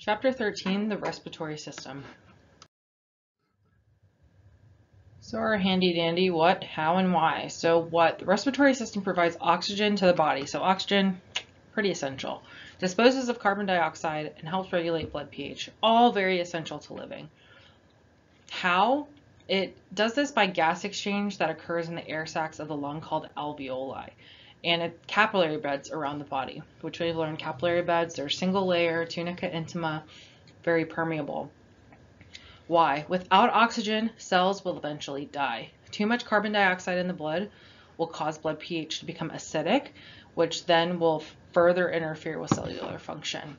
Chapter 13, the respiratory system. So our handy dandy what, how, and why. So what? The respiratory system provides oxygen to the body. So oxygen, pretty essential. Disposes of carbon dioxide and helps regulate blood pH. All very essential to living. How? It does this by gas exchange that occurs in the air sacs of the lung called alveoli. And capillary beds around the body, which we've learned capillary beds, they're single layer, tunica intima, very permeable. Why? Without oxygen, cells will eventually die. Too much carbon dioxide in the blood will cause blood pH to become acidic, which then will further interfere with cellular function.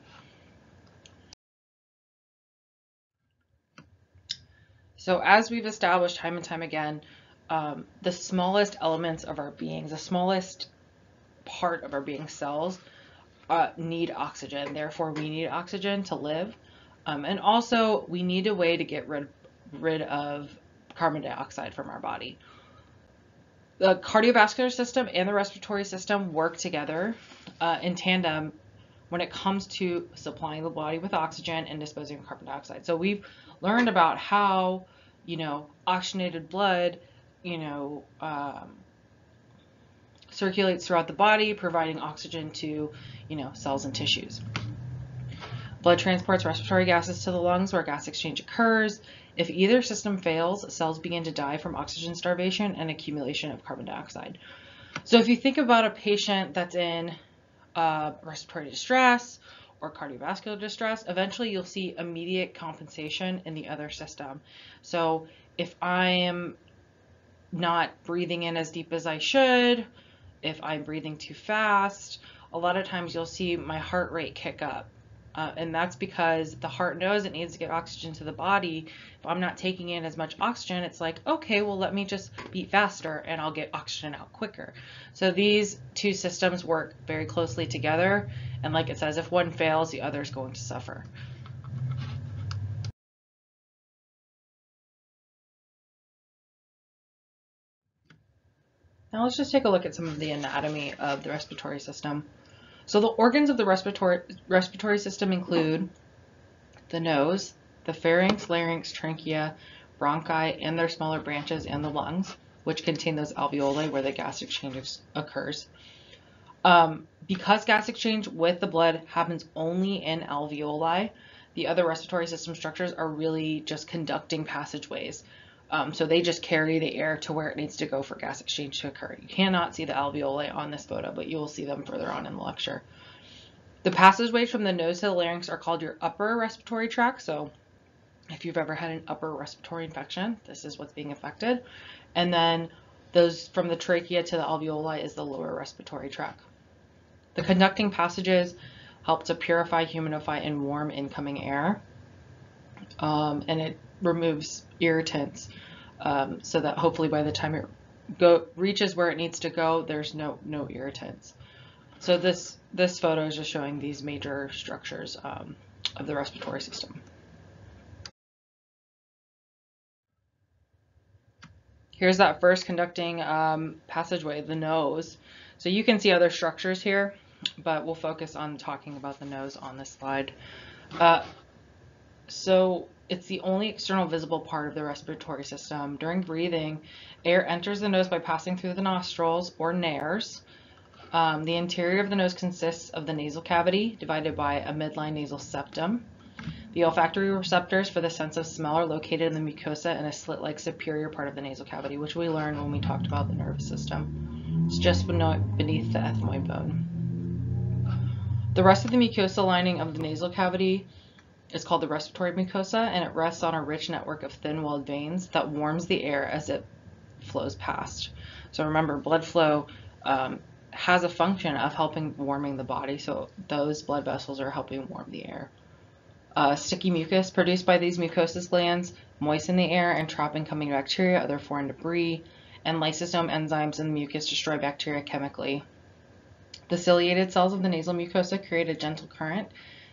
So as we've established time and time again, the smallest elements of our being, the smallest part of our being, cells, need oxygen. Therefore, we need oxygen to live. And also, we need a way to get rid of carbon dioxide from our body. The cardiovascular system and the respiratory system work together in tandem when it comes to supplying the body with oxygen and disposing of carbon dioxide. So we've learned about how, oxygenated blood, circulates throughout the body, providing oxygen to, cells and tissues. Blood transports respiratory gases to the lungs where gas exchange occurs. If either system fails, cells begin to die from oxygen starvation and accumulation of carbon dioxide. So if you think about a patient that's in respiratory distress or cardiovascular distress, eventually you'll see immediate compensation in the other system. So if I am not breathing in as deep as I should, if I'm breathing too fast, a lot of times you'll see my heart rate kick up. And that's because the heart knows it needs to get oxygen to the body. If I'm not taking in as much oxygen, it's like, okay, well, let me just beat faster and I'll get oxygen out quicker. So these two systems work very closely together. And like it says, if one fails, the other is going to suffer. Now let's just take a look at some of the anatomy of the respiratory system. So the organs of the respiratory system include the nose, the pharynx, larynx, trachea, bronchi, and their smaller branches, and the lungs, which contain those alveoli where the gas exchange occurs. Because gas exchange with the blood happens only in alveoli, the other respiratory system structures are really just conducting passageways. So they just carry the air to where it needs to go for gas exchange to occur. You cannot see the alveoli on this photo, but you will see them further on in the lecture. The passageways from the nose to the larynx are called your upper respiratory tract. So if you've ever had an upper respiratory infection, this is what's being affected. And then those from the trachea to the alveoli is the lower respiratory tract. The conducting passages help to purify, humidify, and warm incoming air. And it removes irritants so that hopefully by the time it reaches where it needs to go, there's no irritants. So this photo is just showing these major structures of the respiratory system. Here's that first conducting passageway, the nose. So you can see other structures here, but we'll focus on talking about the nose on this slide. So it's the only external visible part of the respiratory system. During breathing, air enters the nose by passing through the nostrils, or nares. The interior of the nose consists of the nasal cavity divided by a midline nasal septum. The olfactory receptors for the sense of smell are located in the mucosa and a slit-like superior part of the nasal cavity, which we learned when we talked about the nervous system. It's just beneath the ethmoid bone. The rest of the mucosa lining of the nasal cavity is called the respiratory mucosa, and it rests on a rich network of thin-walled veins that warms the air as it flows past. So remember, blood flow has a function of helping warming the body, so those blood vessels are helping warm the air. Sticky mucus produced by these mucosal glands moisten the air and trap incoming bacteria, other foreign debris, and lysosome enzymes in the mucus destroy bacteria chemically. The ciliated cells of the nasal mucosa create a gentle current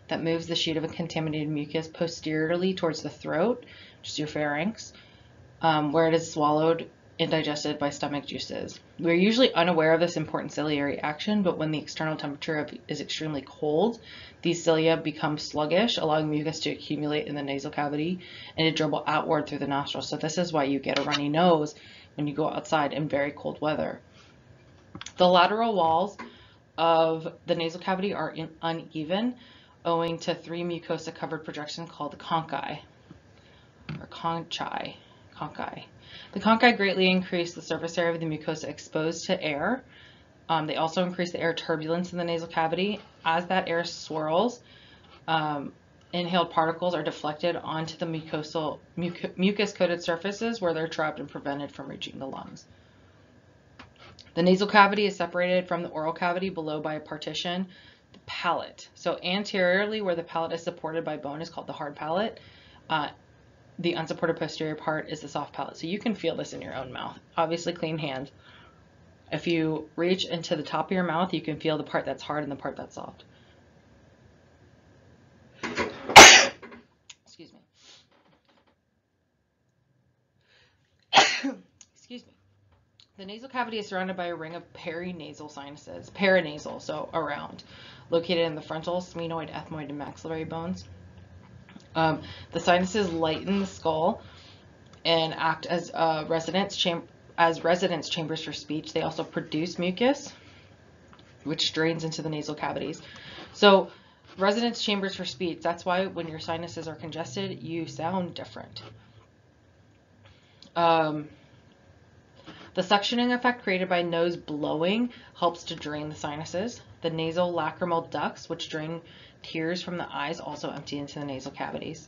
that moves the sheet of contaminated mucus posteriorly towards the throat, which is your pharynx, where it is swallowed and digested by stomach juices. We're usually unaware of this important ciliary action, but when the external temperature is extremely cold, these cilia become sluggish, allowing mucus to accumulate in the nasal cavity and to dribble outward through the nostrils. So this is why you get a runny nose when you go outside in very cold weather. The lateral walls of the nasal cavity are uneven, owing to three mucosa-covered projections called the conchi, or conchi. The conchi greatly increase the surface area of the mucosa exposed to air. They also increase the air turbulence in the nasal cavity. As that air swirls, inhaled particles are deflected onto the mucus-coated surfaces where they're trapped and prevented from reaching the lungs. The nasal cavity is separated from the oral cavity below by a partition, the palate. So anteriorly, where the palate is supported by bone, is called the hard palate. The unsupported posterior part is the soft palate. So you can feel this in your own mouth. Obviously, clean hands. If you reach into the top of your mouth, you can feel the part that's hard and the part that's soft. Excuse me. Excuse me. The nasal cavity is surrounded by a ring of perinasal sinuses, paranasal, so around, located in the frontal, sphenoid, ethmoid, and maxillary bones. The sinuses lighten the skull and act as residence chambers for speech. They also produce mucus, which drains into the nasal cavities. So residence chambers for speech, that's why when your sinuses are congested, you sound different. The suctioning effect created by nose blowing helps to drain the sinuses. The nasal lacrimal ducts, which drain tears from the eyes, also empty into the nasal cavities.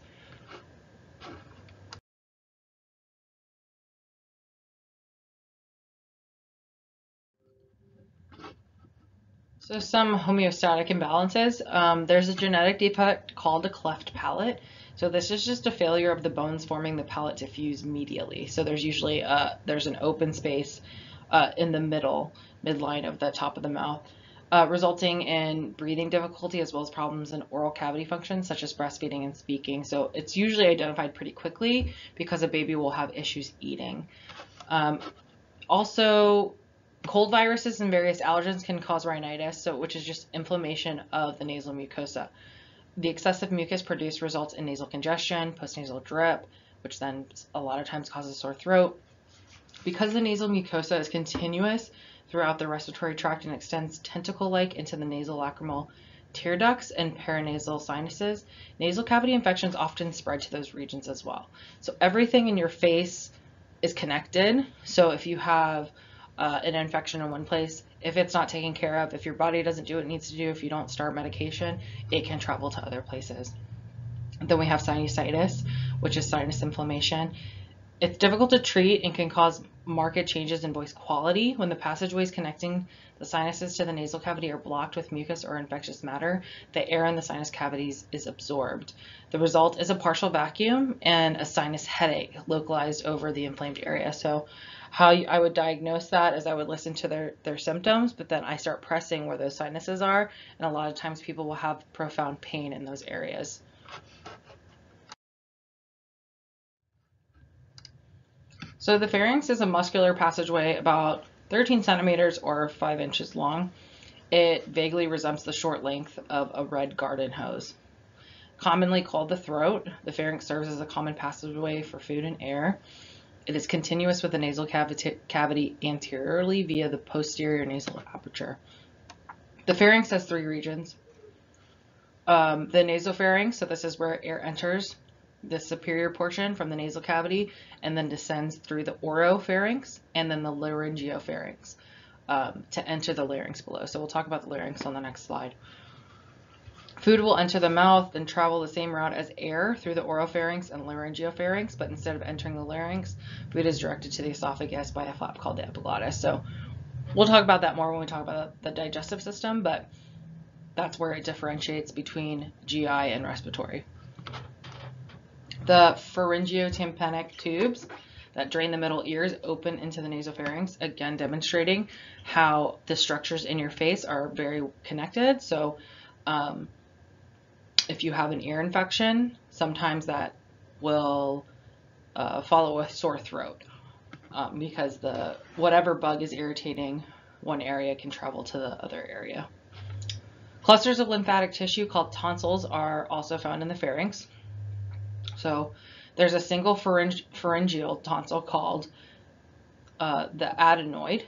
So some homeostatic imbalances. There's a genetic defect called a cleft palate. So this is just a failure of the bones forming the palate to fuse medially. So there's usually there's an open space in the midline of the top of the mouth, resulting in breathing difficulty as well as problems in oral cavity function, such as breastfeeding and speaking. So it's usually identified pretty quickly because a baby will have issues eating. Also, cold viruses and various allergens can cause rhinitis, which is just inflammation of the nasal mucosa. The excessive mucus produced results in nasal congestion, postnasal drip, which then a lot of times causes sore throat. Because the nasal mucosa is continuous throughout the respiratory tract and extends tentacle-like into the nasal lacrimal tear ducts and paranasal sinuses, nasal cavity infections often spread to those regions as well. So everything in your face is connected. So if you have an infection in one place, if it's not taken care of, if your body doesn't do what it needs to do, if you don't start medication, it can travel to other places. Then we have sinusitis, which is sinus inflammation. It's difficult to treat and can cause marked changes in voice quality. When the passageways connecting the sinuses to the nasal cavity are blocked with mucus or infectious matter, the air in the sinus cavities is absorbed. The result is a partial vacuum and a sinus headache localized over the inflamed area. So how I would diagnose that is I would listen to their symptoms, but then I start pressing where those sinuses are, and a lot of times people will have profound pain in those areas. So the pharynx is a muscular passageway about 13 centimeters or 5 inches long. It vaguely resembles the short length of a red garden hose. Commonly called the throat, the pharynx serves as a common passageway for food and air. It is continuous with the nasal cavity anteriorly via the posterior nasal aperture. The pharynx has three regions. The nasopharynx, so this is where air enters the superior portion from the nasal cavity and then descends through the oropharynx and then the laryngopharynx to enter the larynx below. So we'll talk about the larynx on the next slide. Food will enter the mouth and travel the same route as air through the oropharynx and laryngopharynx, but instead of entering the larynx, food is directed to the esophagus by a flap called the epiglottis. So we'll talk about that more when we talk about the digestive system, but that's where it differentiates between GI and respiratory. The pharyngeotympanic tubes that drain the middle ears open into the nasopharynx, again demonstrating how the structures in your face are very connected. So if you have an ear infection, sometimes that will follow a sore throat. because whatever bug is irritating one area can travel to the other area. Clusters of lymphatic tissue called tonsils are also found in the pharynx. So there's a single pharyngeal tonsil called the adenoid.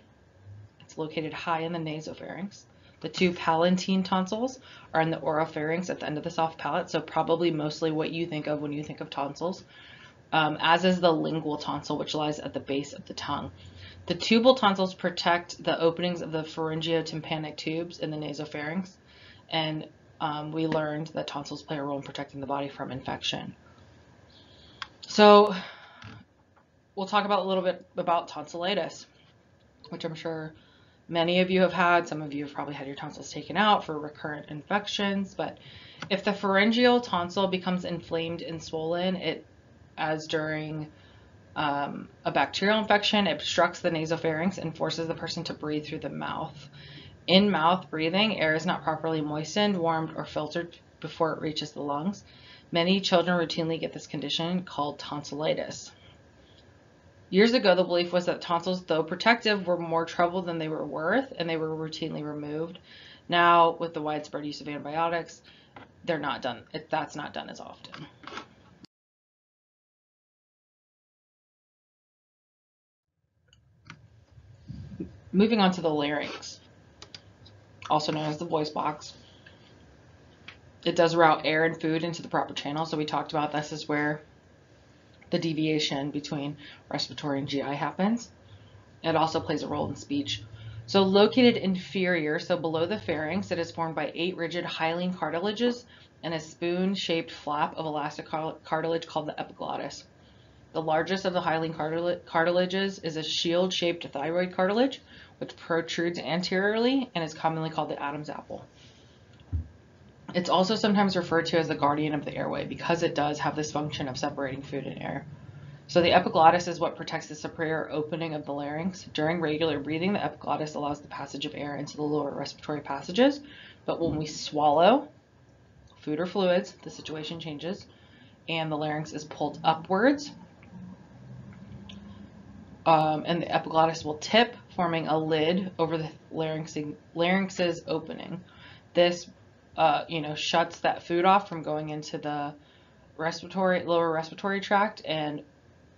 It's located high in the nasopharynx. The two palatine tonsils are in the oropharynx at the end of the soft palate, so probably mostly what you think of when you think of tonsils, as is the lingual tonsil, which lies at the base of the tongue. The tubal tonsils protect the openings of the pharyngeotympanic tubes in the nasopharynx, and we learned that tonsils play a role in protecting the body from infection. So we'll talk about a little bit about tonsillitis, which I'm sure many of you have had. Some of you have probably had your tonsils taken out for recurrent infections, but if the pharyngeal tonsil becomes inflamed and swollen, as during a bacterial infection, it obstructs the nasopharynx and forces the person to breathe through the mouth. In mouth breathing, air is not properly moistened, warmed, or filtered before it reaches the lungs. Many children routinely get this condition called tonsillitis. Years ago, the belief was that tonsils, though protective, were more trouble than they were worth, and they were routinely removed. Now, with the widespread use of antibiotics, that's not done as often. Moving on to the larynx, also known as the voice box. It does route air and food into the proper channel, so we talked about this is where the deviation between respiratory and GI happens. It also plays a role in speech. So located inferior, so below the pharynx, it is formed by 8 rigid hyaline cartilages and a spoon-shaped flap of elastic cartilage called the epiglottis. The largest of the hyaline cartilages is a shield-shaped thyroid cartilage, which protrudes anteriorly and is commonly called the Adam's apple. It's also sometimes referred to as the guardian of the airway because it does have this function of separating food and air. So the epiglottis is what protects the superior opening of the larynx. During regular breathing, the epiglottis allows the passage of air into the lower respiratory passages, but when we swallow food or fluids, the situation changes, and the larynx is pulled upwards, and the epiglottis will tip, forming a lid over the larynx's opening. This shuts that food off from going into the lower respiratory tract and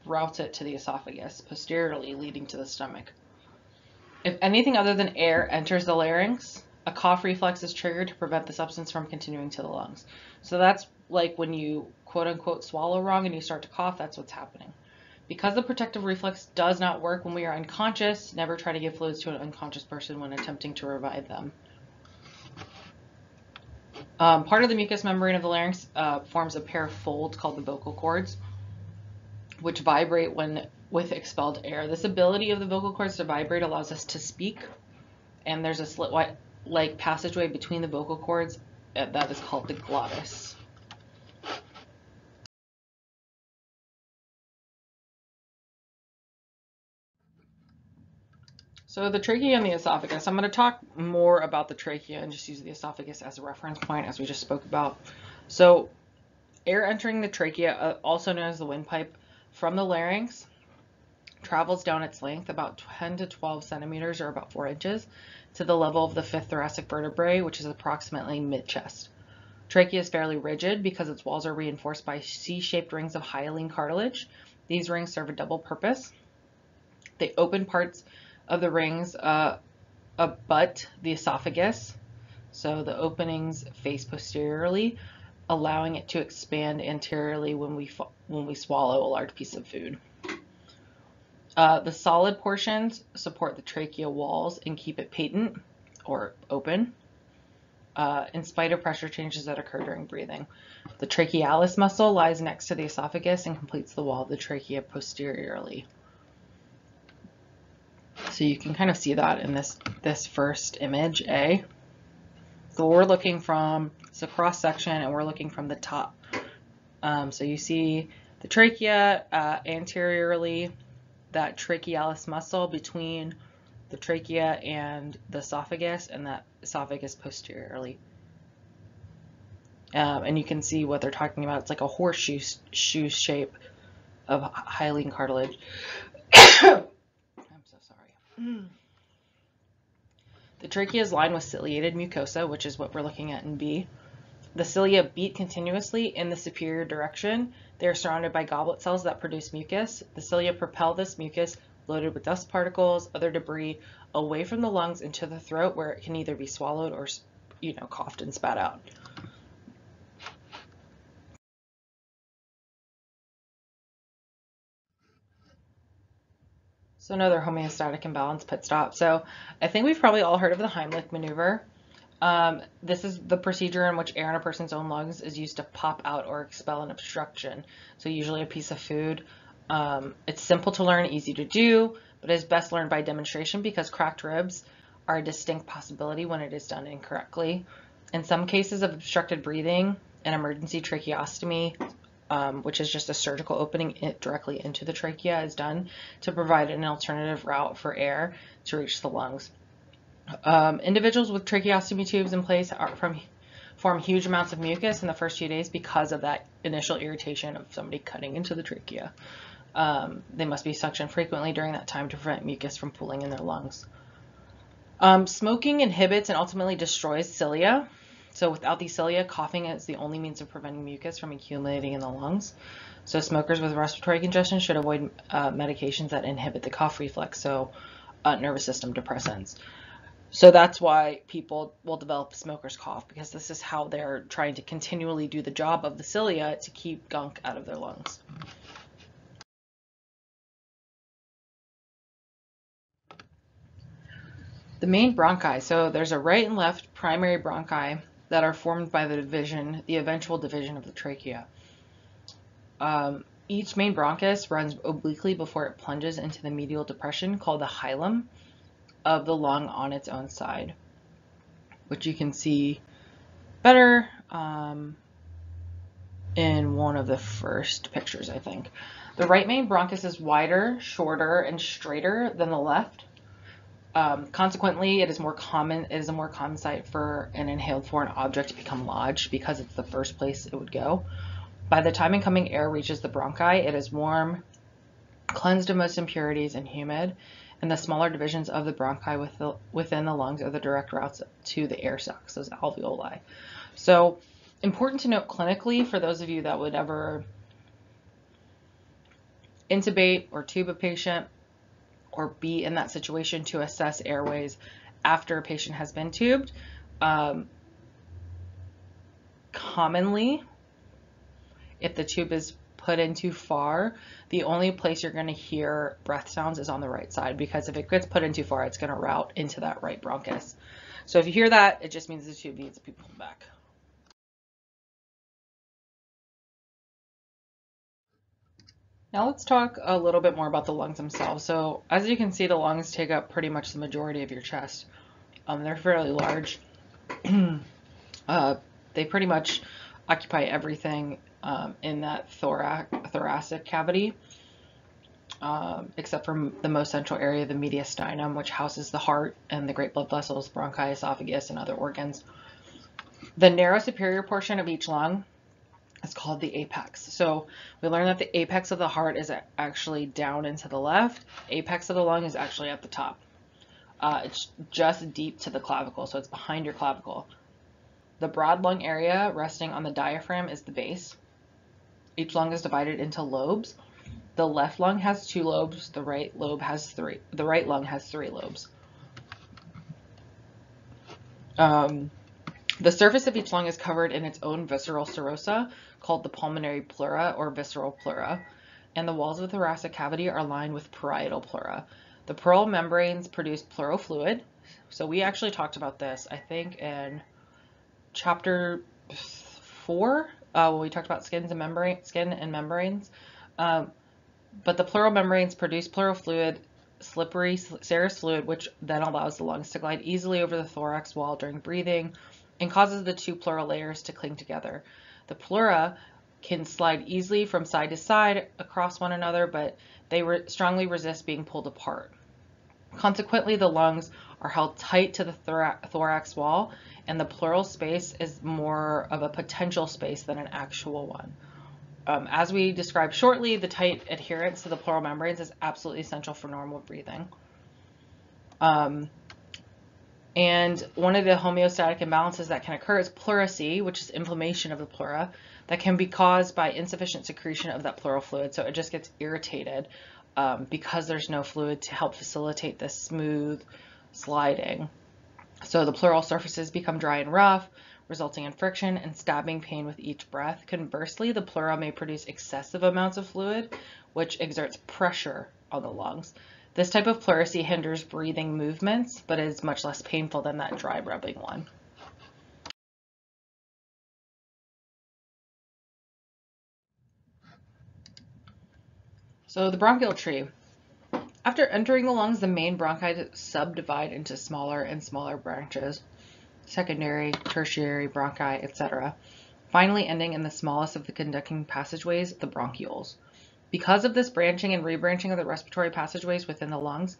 routes it to the esophagus posteriorly, leading to the stomach. If anything other than air enters the larynx, a cough reflex is triggered to prevent the substance from continuing to the lungs. So that's like when you quote unquote swallow wrong and you start to cough, that's what's happening. Because the protective reflex does not work when we are unconscious, never try to give fluids to an unconscious person when attempting to revive them. Part of the mucous membrane of the larynx forms a pair of folds called the vocal cords, which vibrate with expelled air. This ability of the vocal cords to vibrate allows us to speak, and there's a slit-like passageway between the vocal cords that is called the glottis. So the trachea and the esophagus. I'm going to talk more about the trachea and just use the esophagus as a reference point, as we just spoke about. So air entering the trachea, also known as the windpipe, from the larynx travels down its length about 10 to 12 centimeters or about 4 inches to the level of the 5th thoracic vertebrae, which is approximately mid-chest. Trachea is fairly rigid because its walls are reinforced by C-shaped rings of hyaline cartilage. These rings serve a double purpose. They open parts of the rings abut the esophagus, so the openings face posteriorly, allowing it to expand anteriorly when we swallow a large piece of food. The solid portions support the trachea walls and keep it patent or open in spite of pressure changes that occur during breathing. The trachealis muscle lies next to the esophagus and completes the wall of the trachea posteriorly. So you can kind of see that in this first image, A. So we're looking from, it's a cross section, and we're looking from the top. So you see the trachea anteriorly, that trachealis muscle between the trachea and the esophagus, and that esophagus posteriorly. And you can see what they're talking about. It's like a horseshoe shape of hyaline cartilage. The trachea is lined with ciliated mucosa, which is what we're looking at in B. The cilia beat continuously in the superior direction. They are surrounded by goblet cells that produce mucus. The cilia propel this mucus, loaded with dust particles, other debris, away from the lungs into the throat, where it can either be swallowed or, coughed and spat out. So another homeostatic imbalance pit stop. So I think we've probably all heard of the Heimlich maneuver. This is the procedure in which air in a person's own lungs is used to pop out or expel an obstruction. So usually a piece of food. It's simple to learn, easy to do, but is best learned by demonstration because cracked ribs are a distinct possibility when it is done incorrectly. In some cases of obstructed breathing, an emergency tracheostomy, which is just a surgical opening directly into the trachea, is done to provide an alternative route for air to reach the lungs. Individuals with tracheostomy tubes in place form huge amounts of mucus in the first few days because of that initial irritation of somebody cutting into the trachea. They must be suctioned frequently during that time to prevent mucus from pooling in their lungs. Smoking inhibits and ultimately destroys cilia. So without these cilia, coughing is the only means of preventing mucus from accumulating in the lungs. So smokers with respiratory congestion should avoid medications that inhibit the cough reflex, so nervous system depressants. So that's why people will develop smoker's cough, because this is how they're trying to continually do the job of the cilia to keep gunk out of their lungs. The main bronchi. So there's a right and left primary bronchi that are formed by the eventual division of the trachea. Each main bronchus runs obliquely before it plunges into the medial depression called the hilum of the lung on its own side, which you can see better in one of the first pictures, I think. The right main bronchus is wider, shorter, and straighter than the left. Consequently, it is a more common site for an inhaled foreign object to become lodged because it's the first place it would go. By the time incoming air reaches the bronchi, it is warm, cleansed of most impurities, and humid, and the smaller divisions of the bronchi within the lungs are the direct routes to the air sacs, those alveoli. So important to note clinically for those of you that would ever intubate or tube a patient or be in that situation to assess airways after a patient has been tubed. Commonly, if the tube is put in too far, the only place you're going to hear breath sounds is on the right side, because if it gets put in too far, it's going to route into that right bronchus. So if you hear that, it just means the tube needs to be pulled back. Now let's talk a little bit more about the lungs themselves. So as you can see, the lungs take up pretty much the majority of your chest. They're fairly large. They pretty much occupy everything in that thoracic cavity, except for the most central area, the mediastinum, which houses the heart and the great blood vessels, bronchi, esophagus, and other organs. The narrow superior portion of each lung is called the apex. So we learned that the apex of the heart is actually down and to the left. Apex of the lung is actually at the top. It's just deep to the clavicle, so it's behind your clavicle. The broad lung area resting on the diaphragm is the base. Each lung is divided into lobes. The left lung has 2 lobes. The right lung has 3 lobes. The surface of each lung is covered in its own visceral serosa, called the pulmonary pleura or visceral pleura, and the walls of the thoracic cavity are lined with parietal pleura. The pleural membranes produce pleural fluid. So we actually talked about this, I think, in chapter 4, when we talked about skin and membranes. But the pleural membranes produce pleural fluid, slippery serous fluid, which then allows the lungs to glide easily over the thorax wall during breathing and causes the 2 pleural layers to cling together. The pleura can slide easily from side to side across one another, but they strongly resist being pulled apart. Consequently, the lungs are held tight to the thorax wall, and the pleural space is more of a potential space than an actual one. As we described shortly, the tight adherence to the pleural membranes is absolutely essential for normal breathing. And one of the homeostatic imbalances that can occur is pleurisy, which is inflammation of the pleura that can be caused by insufficient secretion of that pleural fluid. So it just gets irritated because there's no fluid to help facilitate this smooth sliding. So the pleural surfaces become dry and rough, resulting in friction and stabbing pain with each breath. Conversely, the pleura may produce excessive amounts of fluid, which exerts pressure on the lungs. This type of pleurisy hinders breathing movements, but is much less painful than that dry rubbing one. So the bronchial tree. After entering the lungs, the main bronchi subdivide into smaller and smaller branches, secondary, tertiary bronchi, etc., finally ending in the smallest of the conducting passageways, the bronchioles. Because of this branching and rebranching of the respiratory passageways within the lungs,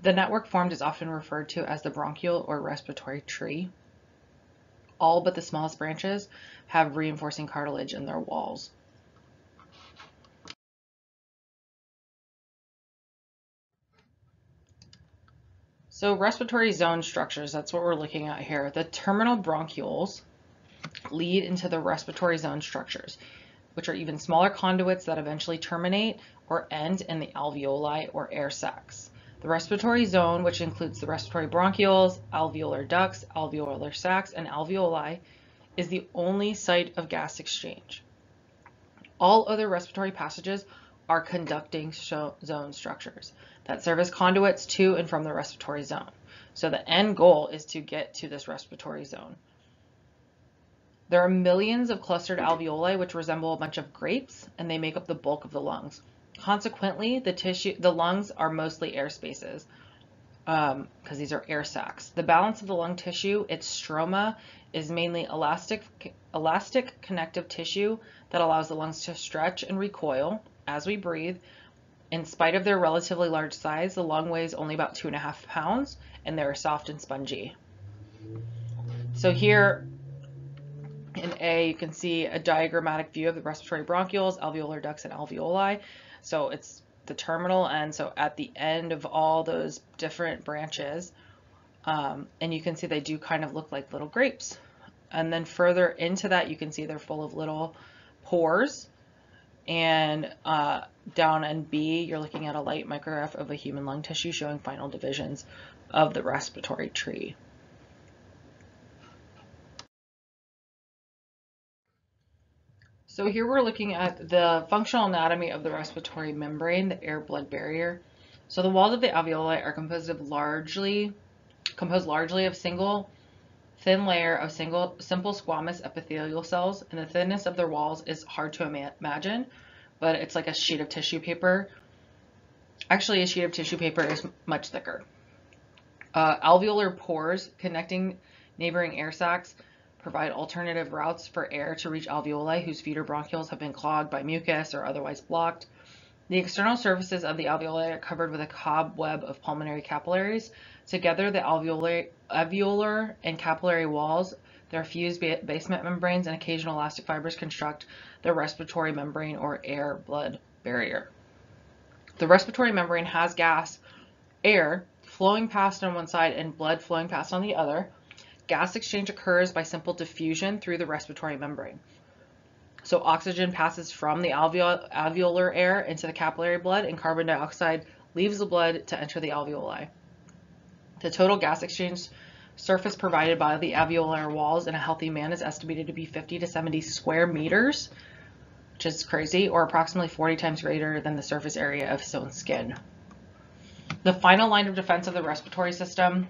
the network formed is often referred to as the bronchial or respiratory tree. All but the smallest branches have reinforcing cartilage in their walls. So respiratory zone structures, that's what we're looking at here. The terminal bronchioles lead into the respiratory zone structures, which are even smaller conduits that eventually terminate or end in the alveoli or air sacs. The respiratory zone, which includes the respiratory bronchioles, alveolar ducts, alveolar sacs, and alveoli, is the only site of gas exchange. All other respiratory passages are conducting zone structures that serve as conduits to and from the respiratory zone. So the end goal is to get to this respiratory zone. There are millions of clustered alveoli which resemble a bunch of grapes, and they make up the bulk of the lungs. Consequently, the lungs are mostly air spaces because these are air sacs. The balance of the lung tissue, its stroma, is mainly elastic connective tissue that allows the lungs to stretch and recoil as we breathe. In spite of their relatively large size, the lung weighs only about 2.5 pounds, and they're soft and spongy. So here in A, you can see a diagrammatic view of the respiratory bronchioles, alveolar ducts, and alveoli. So it's the terminal end, so at the end of all those different branches, and you can see they do kind of look like little grapes. And then further into that, you can see they're full of little pores. And down in B, you're looking at a light micrograph of a human lung tissue showing final divisions of the respiratory tree. So here we're looking at the functional anatomy of the respiratory membrane, the air-blood barrier. So the walls of the alveoli are composed largely of single thin layer of simple squamous epithelial cells, and the thinness of their walls is hard to imagine, but it's like a sheet of tissue paper. Actually, a sheet of tissue paper is much thicker. Alveolar pores connecting neighboring air sacs provide alternative routes for air to reach alveoli whose feeder bronchioles have been clogged by mucus or otherwise blocked. The external surfaces of the alveoli are covered with a cobweb of pulmonary capillaries. Together, the alveolar and capillary walls, their fused basement membranes, and occasional elastic fibers construct the respiratory membrane or air-blood barrier. The respiratory membrane has gas, air, flowing past on one side and blood flowing past on the other. Gas exchange occurs by simple diffusion through the respiratory membrane. So oxygen passes from the alveolar air into the capillary blood, and carbon dioxide leaves the blood to enter the alveoli. The total gas exchange surface provided by the alveolar walls in a healthy man is estimated to be 50 to 70 square meters, which is crazy, or approximately 40 times greater than the surface area of his own skin. The final line of defense of the respiratory system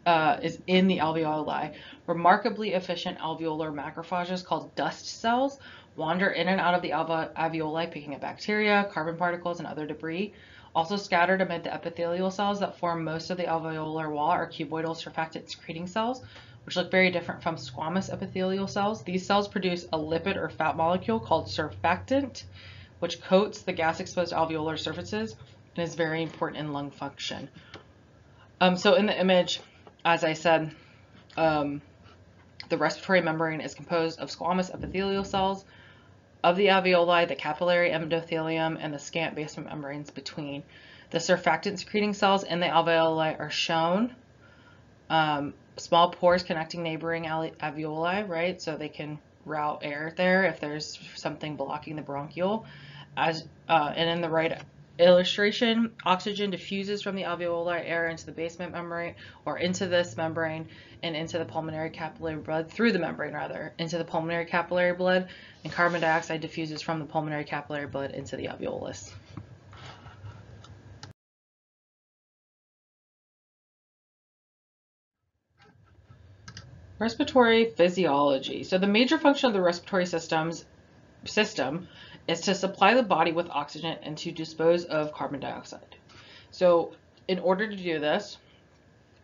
is in the alveoli. Remarkably efficient alveolar macrophages called dust cells wander in and out of the alveoli, picking up bacteria, carbon particles, and other debris. Also scattered amid the epithelial cells that form most of the alveolar wall are cuboidal surfactant-secreting cells, which look very different from squamous epithelial cells. These cells produce a lipid or fat molecule called surfactant, which coats the gas-exposed alveolar surfaces and is very important in lung function. So in the image, as I said, the respiratory membrane is composed of squamous epithelial cells of the alveoli, the capillary endothelium, and the scant basement membranes between. The surfactant secreting cells in the alveoli are shown. Small pores connecting neighboring alveoli, right? So they can route air there if there's something blocking the bronchiole. And in the right illustration, oxygen diffuses from the alveolar air into the basement membrane, or into this membrane, and into the pulmonary capillary blood, through the membrane rather, into the pulmonary capillary blood, and carbon dioxide diffuses from the pulmonary capillary blood into the alveolus. Respiratory physiology. So the major function of the respiratory system is to supply the body with oxygen and to dispose of carbon dioxide. So in order to do this,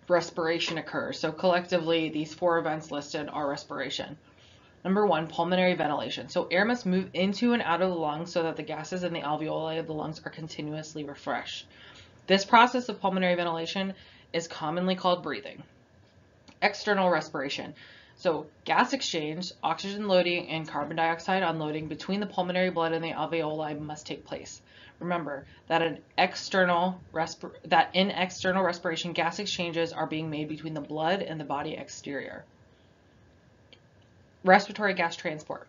respiration occurs. So collectively, these four events listed are respiration. Number one, pulmonary ventilation. So air must move into and out of the lungs so that the gases in the alveoli of the lungs are continuously refreshed. This process of pulmonary ventilation is commonly called breathing. External respiration. So gas exchange, oxygen loading, and carbon dioxide unloading between the pulmonary blood and the alveoli must take place. Remember that in external respiration, gas exchanges are being made between the blood and the body exterior. Respiratory gas transport.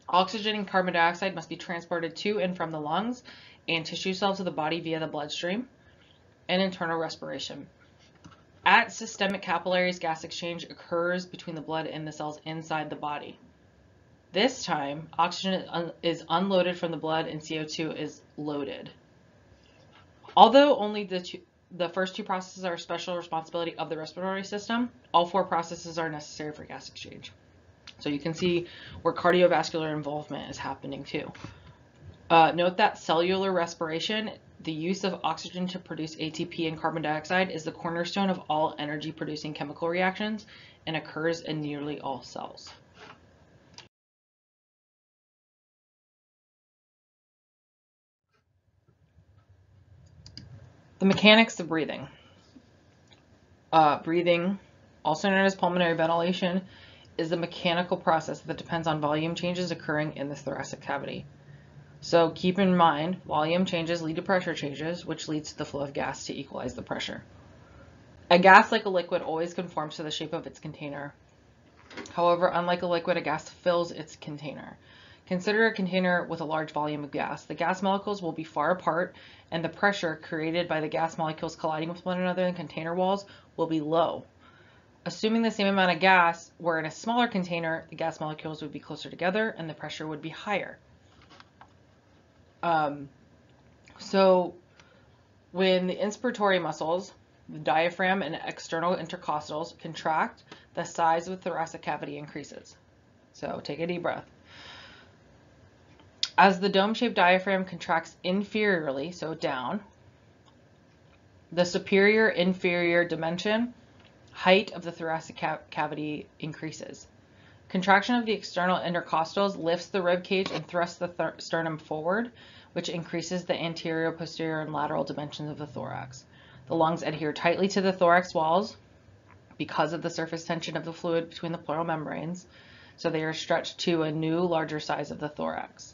Oxygen and carbon dioxide must be transported to and from the lungs and tissue cells of the body via the bloodstream. And internal respiration. At systemic capillaries, gas exchange occurs between the blood and the cells inside the body. This time, oxygen is unloaded from the blood and CO2 is loaded. Although only the first two processes are special responsibility of the respiratory system, all four processes are necessary for gas exchange. So you can see where cardiovascular involvement is happening too. Note that cellular respiration, the use of oxygen to produce ATP and carbon dioxide, is the cornerstone of all energy-producing chemical reactions and occurs in nearly all cells. The mechanics of breathing. Breathing, also known as pulmonary ventilation, is the mechanical process that depends on volume changes occurring in the thoracic cavity. So keep in mind, volume changes lead to pressure changes, which leads to the flow of gas to equalize the pressure. A gas, like a liquid, always conforms to the shape of its container. However, unlike a liquid, a gas fills its container. Consider a container with a large volume of gas. The gas molecules will be far apart, and the pressure created by the gas molecules colliding with one another in container walls will be low. Assuming the same amount of gas were in a smaller container, the gas molecules would be closer together and the pressure would be higher. So when the inspiratory muscles, the diaphragm and external intercostals, contract, the size of the thoracic cavity increases. So take a deep breath. As the dome-shaped diaphragm contracts inferiorly, so down, the superior-inferior dimension, height of the thoracic cavity increases. Contraction of the external intercostals lifts the rib cage and thrusts the sternum forward, which increases the anterior, posterior, and lateral dimensions of the thorax. The lungs adhere tightly to the thorax walls because of the surface tension of the fluid between the pleural membranes, so they are stretched to a new, larger size of the thorax.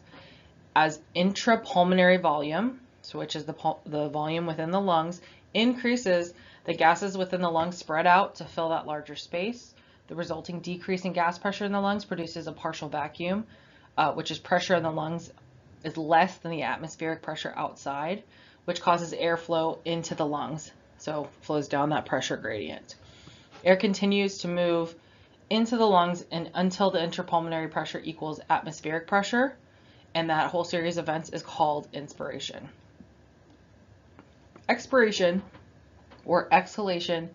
As intrapulmonary volume, so which is the volume within the lungs, increases, the gases within the lungs spread out to fill that larger space. The resulting decrease in gas pressure in the lungs produces a partial vacuum, which is pressure in the lungs is less than the atmospheric pressure outside, which causes airflow into the lungs, so flows down that pressure gradient. Air continues to move into the lungs until the intrapulmonary pressure equals atmospheric pressure, and that whole series of events is called inspiration. Expiration, or exhalation,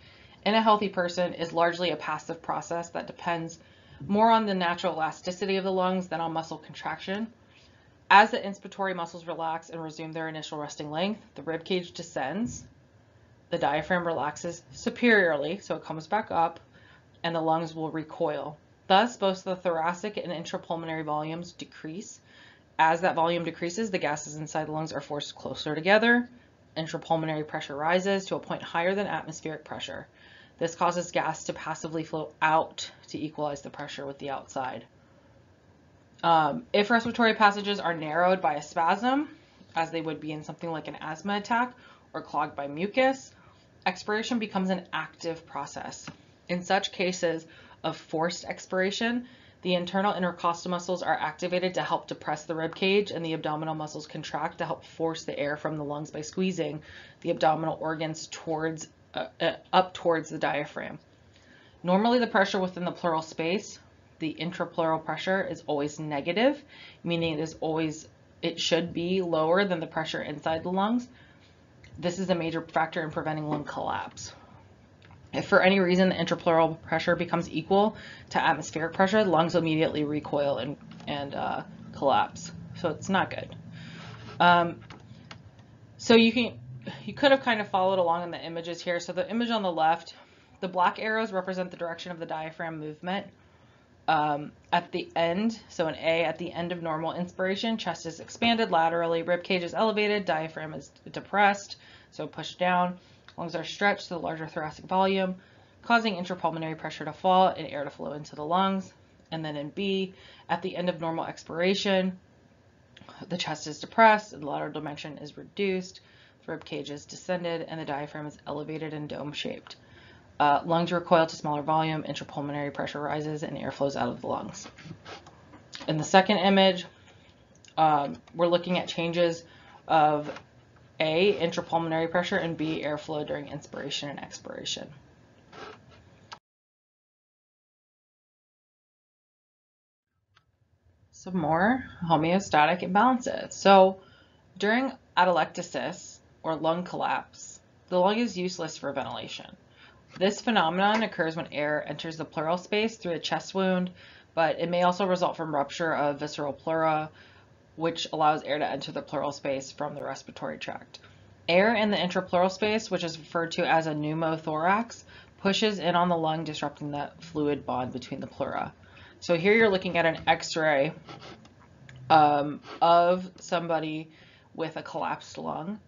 in a healthy person is largely a passive process that depends more on the natural elasticity of the lungs than on muscle contraction. As the inspiratory muscles relax and resume their initial resting length, the rib cage descends, the diaphragm relaxes superiorly, so it comes back up, and the lungs will recoil. Thus, both the thoracic and intrapulmonary volumes decrease. As that volume decreases, the gases inside the lungs are forced closer together. Intrapulmonary pressure rises to a point higher than atmospheric pressure. This causes gas to passively flow out to equalize the pressure with the outside. If respiratory passages are narrowed by a spasm, as they would be in something like an asthma attack, or clogged by mucus, expiration becomes an active process. In such cases of forced expiration, the internal intercostal muscles are activated to help depress the rib cage, and the abdominal muscles contract to help force the air from the lungs by squeezing the abdominal organs up towards the diaphragm. Normally, the pressure within the pleural space, the intrapleural pressure, is always negative, meaning it should be lower than the pressure inside the lungs. This is a major factor in preventing lung collapse. If for any reason the intrapleural pressure becomes equal to atmospheric pressure, the lungs immediately recoil and collapse. So it's not good. So you could have kind of followed along in the images here. So the image on the left, the black arrows represent the direction of the diaphragm movement. At the end, so an A, at the end of normal inspiration, chest is expanded laterally, rib cage is elevated, diaphragm is depressed, so pushed down. Lungs are stretched to the larger thoracic volume, causing intrapulmonary pressure to fall and air to flow into the lungs. And then in B, at the end of normal expiration, the chest is depressed, the lateral dimension is reduced, the rib cage is descended, and the diaphragm is elevated and dome-shaped. Lungs recoil to smaller volume, intrapulmonary pressure rises, and air flows out of the lungs. In the second image, we're looking at changes of A, intrapulmonary pressure, and B, airflow during inspiration and expiration. Some more homeostatic imbalances. So during atelectasis, or lung collapse, the lung is useless for ventilation. This phenomenon occurs when air enters the pleural space through a chest wound, but it may also result from rupture of visceral pleura, which allows air to enter the pleural space from the respiratory tract. Air in the intrapleural space, which is referred to as a pneumothorax, pushes in on the lung, disrupting the fluid bond between the pleura. So here you're looking at an X-ray of somebody with a collapsed lung.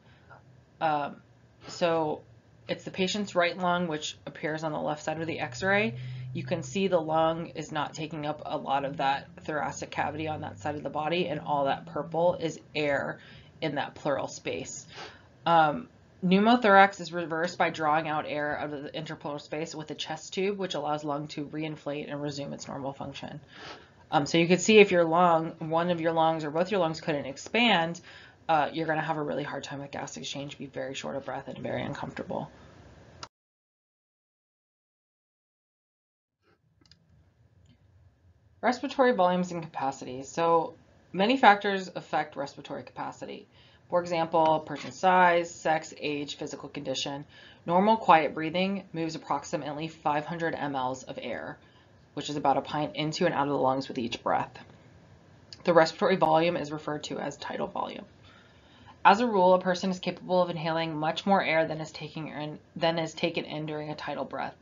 So it's the patient's right lung, which appears on the left side of the X-ray. You can see the lung is not taking up a lot of that thoracic cavity on that side of the body, and all that purple is air in that pleural space. Pneumothorax is reversed by drawing out air out of the intrapleural space with a chest tube, which allows lung to reinflate and resume its normal function. So you can see if one of your lungs or both your lungs couldn't expand, you're going to have a really hard time with gas exchange, be very short of breath and very uncomfortable. Respiratory volumes and capacities. So many factors affect respiratory capacity. For example, person's size, sex, age, physical condition. Normal quiet breathing moves approximately 500 mLs of air, which is about a pint into and out of the lungs with each breath. The respiratory volume is referred to as tidal volume. As a rule, a person is capable of inhaling much more air than is taken in during a tidal breath.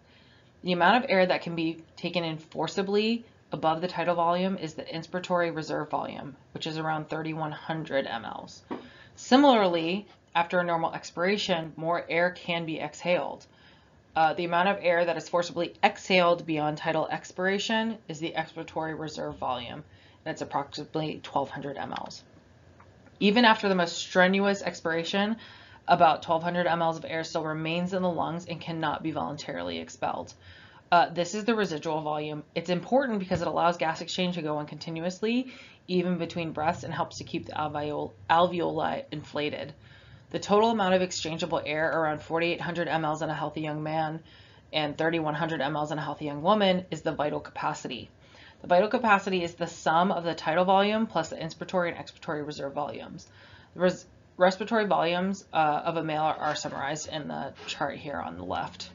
The amount of air that can be taken in forcibly above the tidal volume is the inspiratory reserve volume, which is around 3,100 mLs. Similarly, after a normal expiration, more air can be exhaled. The amount of air that is forcibly exhaled beyond tidal expiration is the expiratory reserve volume, and it's approximately 1,200 mLs. Even after the most strenuous expiration, about 1,200 mLs of air still remains in the lungs and cannot be voluntarily expelled. This is the residual volume. It's important because it allows gas exchange to go on continuously, even between breaths, and helps to keep the alveoli inflated. The total amount of exchangeable air, around 4,800 mLs in a healthy young man and 3,100 mLs in a healthy young woman, is the vital capacity. The vital capacity is the sum of the tidal volume plus the inspiratory and expiratory reserve volumes. The respiratory volumes of a male are summarized in the chart here on the left.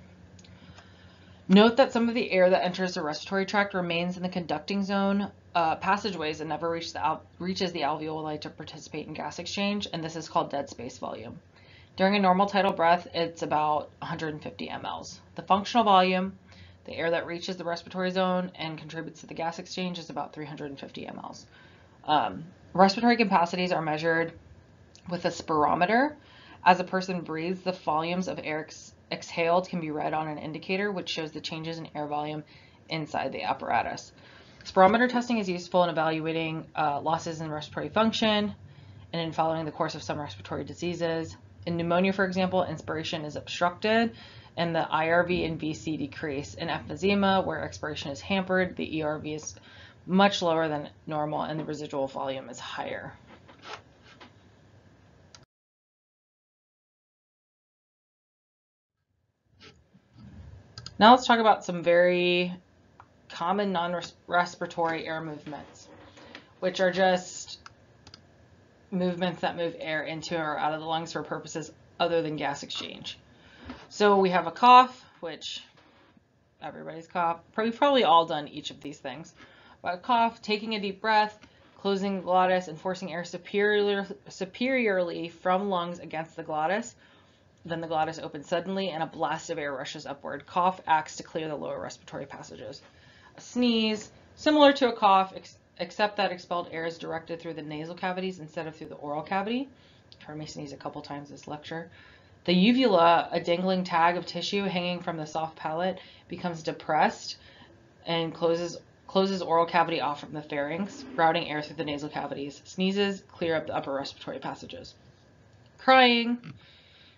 Note that some of the air that enters the respiratory tract remains in the conducting zone passageways and never reaches the alveoli to participate in gas exchange, and this is called dead space volume. During a normal tidal breath, it's about 150 mLs. The functional volume, the air that reaches the respiratory zone and contributes to the gas exchange, is about 350 mLs. Respiratory capacities are measured with a spirometer. As a person breathes, the volumes of air exhaled can be read on an indicator, which shows the changes in air volume inside the apparatus. Spirometer testing is useful in evaluating losses in respiratory function and in following the course of some respiratory diseases. In pneumonia, for example, inspiration is obstructed and the IRV and VC decrease. In emphysema, where expiration is hampered, the ERV is much lower than normal and the residual volume is higher. Now let's talk about some very common non-respiratory air movements, which are just movements that move air into or out of the lungs for purposes other than gas exchange. So we have a cough, which everybody's cough. We've probably all done each of these things. But a cough, taking a deep breath, closing the glottis, and forcing air superiorly from lungs against the glottis. Then the glottis opens suddenly and a blast of air rushes upward. Cough acts to clear the lower respiratory passages. A sneeze, similar to a cough, except that expelled air is directed through the nasal cavities instead of through the oral cavity. You've heard me sneeze a couple times this lecture. The uvula, a dangling tag of tissue hanging from the soft palate, becomes depressed and closes oral cavity off from the pharynx, routing air through the nasal cavities. Sneezes clear up the upper respiratory passages. Crying,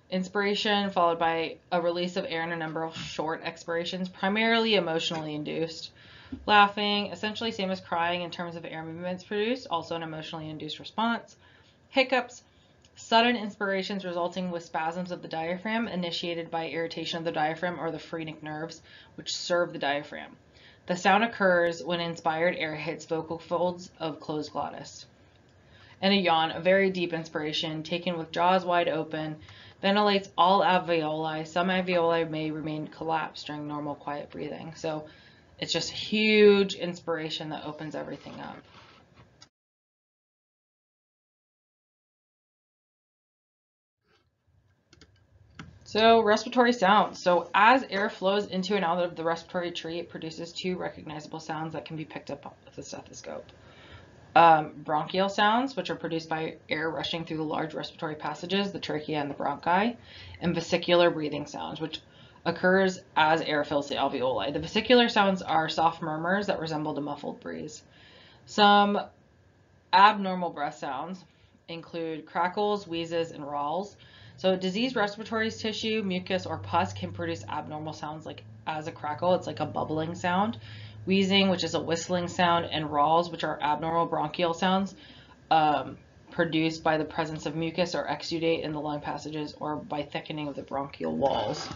inspiration followed by a release of air and a number of short expirations, primarily emotionally induced. Laughing, essentially same as crying in terms of air movements produced, also an emotionally induced response. Hiccups, sudden inspirations resulting with spasms of the diaphragm initiated by irritation of the diaphragm or the phrenic nerves, which serve the diaphragm. The sound occurs when inspired air hits vocal folds of closed glottis. And a yawn, a very deep inspiration taken with jaws wide open, ventilates all alveoli. Some alveoli may remain collapsed during normal quiet breathing. So it's just a huge inspiration that opens everything up. So respiratory sounds. So as air flows into and out of the respiratory tree, it produces two recognizable sounds that can be picked up with a stethoscope. Bronchial sounds, which are produced by air rushing through the large respiratory passages, the trachea and the bronchi, and vesicular breathing sounds, which occurs as air fills the alveoli. The vesicular sounds are soft murmurs that resemble a muffled breeze. Some abnormal breath sounds include crackles, wheezes, and ralls. So diseased respiratory tissue, mucus, or pus can produce abnormal sounds like as a crackle. It's like a bubbling sound. Wheezing, which is a whistling sound, and ralls, which are abnormal bronchial sounds produced by the presence of mucus or exudate in the lung passages or by thickening of the bronchial walls.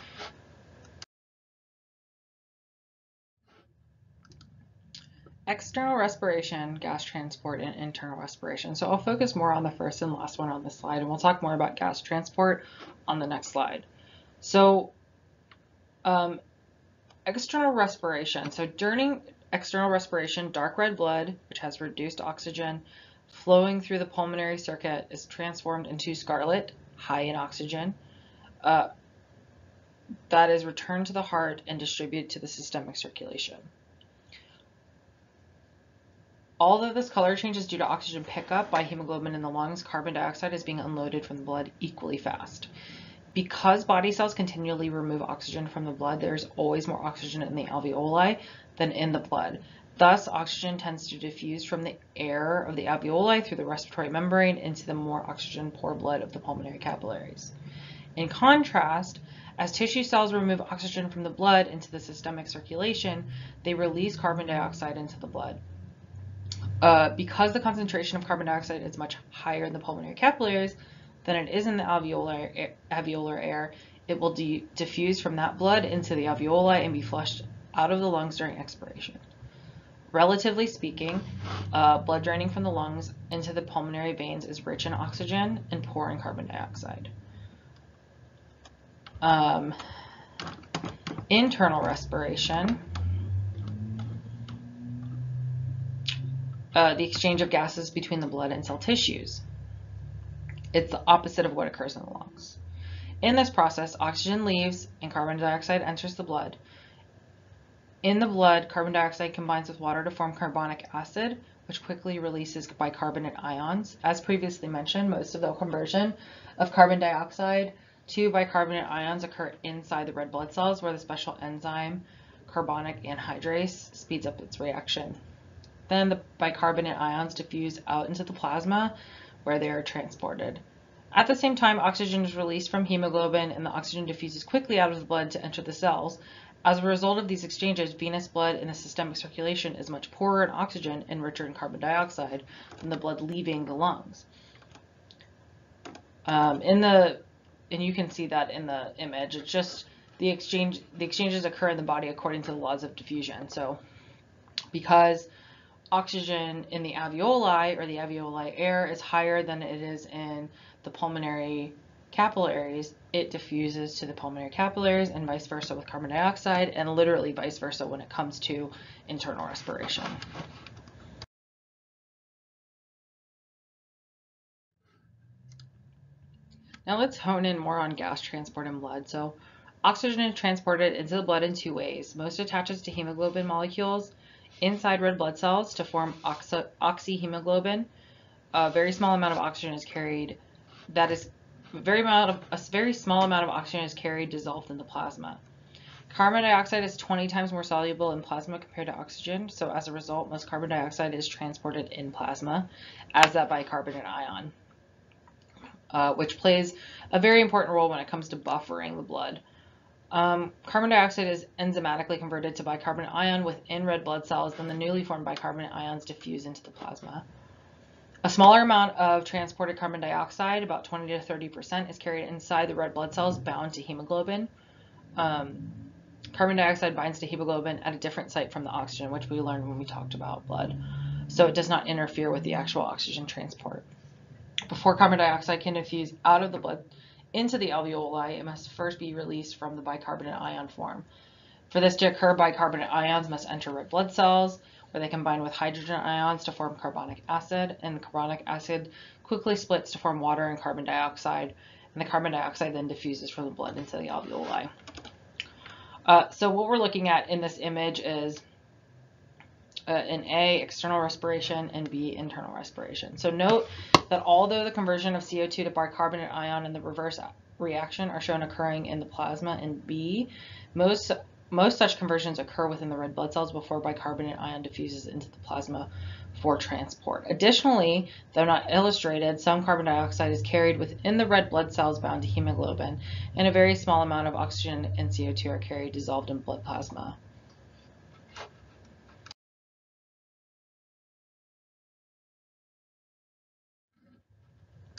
External respiration, gas transport, and internal respiration. So I'll focus more on the first and last one on this slide, and we'll talk more about gas transport on the next slide. So external respiration. So during external respiration, dark red blood, which has reduced oxygen, flowing through the pulmonary circuit is transformed into scarlet, high in oxygen. That is returned to the heart and distributed to the systemic circulation. Although this color change is due to oxygen pickup by hemoglobin in the lungs, carbon dioxide is being unloaded from the blood equally fast. Because body cells continually remove oxygen from the blood, there's always more oxygen in the alveoli than in the blood. Thus, oxygen tends to diffuse from the air of the alveoli through the respiratory membrane into the more oxygen-poor blood of the pulmonary capillaries. In contrast, as tissue cells remove oxygen from the blood into the systemic circulation, they release carbon dioxide into the blood. Because the concentration of carbon dioxide is much higher in the pulmonary capillaries than it is in the alveolar air, it will diffuse from that blood into the alveoli and be flushed out of the lungs during expiration. Relatively speaking, blood draining from the lungs into the pulmonary veins is rich in oxygen and poor in carbon dioxide. Internal respiration. The exchange of gases between the blood and cell tissues. It's the opposite of what occurs in the lungs. In this process, oxygen leaves and carbon dioxide enters the blood. In the blood, carbon dioxide combines with water to form carbonic acid, which quickly releases bicarbonate ions. As previously mentioned, most of the conversion of carbon dioxide to bicarbonate ions occur inside the red blood cells, where the special enzyme carbonic anhydrase speeds up its reaction. Then the bicarbonate ions diffuse out into the plasma, where they are transported. At the same time, oxygen is released from hemoglobin and the oxygen diffuses quickly out of the blood to enter the cells. As a result of these exchanges, venous blood in the systemic circulation is much poorer in oxygen and richer in carbon dioxide than the blood leaving the lungs. And you can see that in the image. It's just the exchanges occur in the body according to the laws of diffusion. So because oxygen in the alveoli or the alveoli air is higher than it is in the pulmonary capillaries, it diffuses to the pulmonary capillaries, and vice versa with carbon dioxide, and literally vice versa when it comes to internal respiration. Now let's hone in more on gas transport in blood. So oxygen is transported into the blood in two ways. Most attaches to hemoglobin molecules inside red blood cells to form oxyhemoglobin. A very small amount of oxygen is carried. A very small amount of oxygen is carried dissolved in the plasma. Carbon dioxide is 20 times more soluble in plasma compared to oxygen. So as a result, most carbon dioxide is transported in plasma as that bicarbonate ion. Which plays a very important role when it comes to buffering the blood. Carbon dioxide is enzymatically converted to bicarbonate ion within red blood cells, then the newly formed bicarbonate ions diffuse into the plasma. A smaller amount of transported carbon dioxide, about 20 to 30%, is carried inside the red blood cells bound to hemoglobin. Carbon dioxide binds to hemoglobin at a different site from the oxygen, which we learned when we talked about blood. So it does not interfere with the actual oxygen transport. Before carbon dioxide can diffuse out of the blood into the alveoli, it must first be released from the bicarbonate ion form. For this to occur, bicarbonate ions must enter red blood cells, where they combine with hydrogen ions to form carbonic acid, and the carbonic acid quickly splits to form water and carbon dioxide, and the carbon dioxide then diffuses from the blood into the alveoli. So what we're looking at in this image is in A, external respiration, and B, internal respiration. So note that although the conversion of CO2 to bicarbonate ion and the reverse reaction are shown occurring in the plasma in B, most such conversions occur within the red blood cells before bicarbonate ion diffuses into the plasma for transport. Additionally, though not illustrated, some carbon dioxide is carried within the red blood cells bound to hemoglobin, and a very small amount of oxygen and CO2 are carried dissolved in blood plasma.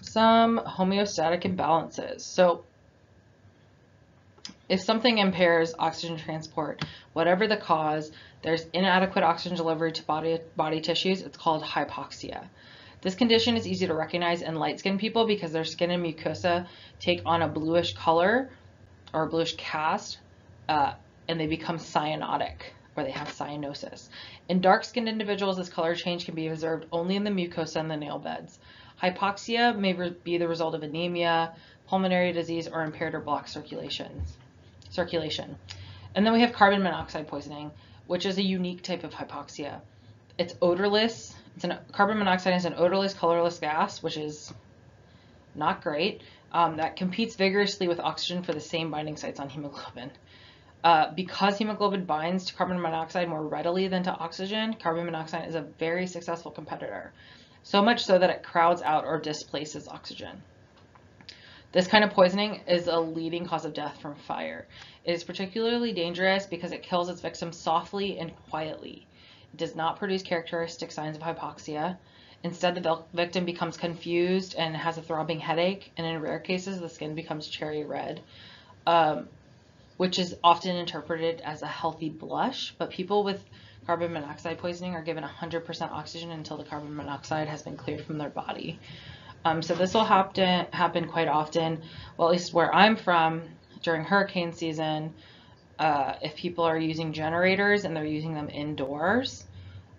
Some homeostatic imbalances. So if something impairs oxygen transport, whatever the cause, there's inadequate oxygen delivery to body tissues, it's called hypoxia. This condition is easy to recognize in light-skinned people because their skin and mucosa take on a bluish color or a bluish cast, and they become cyanotic, or they have cyanosis. In dark-skinned individuals, this color change can be observed only in the mucosa and the nail beds. Hypoxia may be the result of anemia, pulmonary disease, or impaired or blocked circulation. And then we have carbon monoxide poisoning, which is a unique type of hypoxia. It's odorless. Carbon monoxide is an odorless, colorless gas, which is not great, that competes vigorously with oxygen for the same binding sites on hemoglobin. Because hemoglobin binds to carbon monoxide more readily than to oxygen, carbon monoxide is a very successful competitor, so much so that it crowds out or displaces oxygen. This kind of poisoning is a leading cause of death from fire. It is particularly dangerous because it kills its victims softly and quietly. It does not produce characteristic signs of hypoxia. Instead, the victim becomes confused and has a throbbing headache, and in rare cases, the skin becomes cherry red, which is often interpreted as a healthy blush, but people with carbon monoxide poisoning are given 100% oxygen until the carbon monoxide has been cleared from their body. So this will happen quite often, well, at least where I'm from, during hurricane season. If people are using generators and they're using them indoors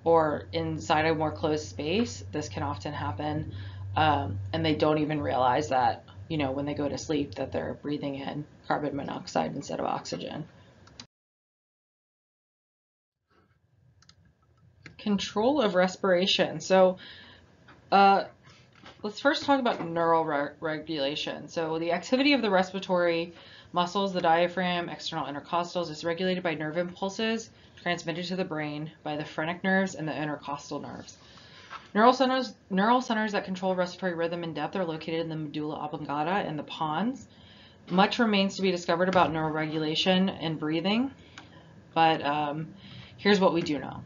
or inside a more closed space, this can often happen, and they don't even realize that, when they go to sleep, that they're breathing in carbon monoxide instead of oxygen. Control of respiration. So let's first talk about neural regulation. So the activity of the respiratory muscles, the diaphragm, external intercostals, is regulated by nerve impulses transmitted to the brain by the phrenic nerves and the intercostal nerves. Neural centers that control respiratory rhythm and depth are located in the medulla oblongata and the pons. Much remains to be discovered about neuroregulation and breathing, but here's what we do know.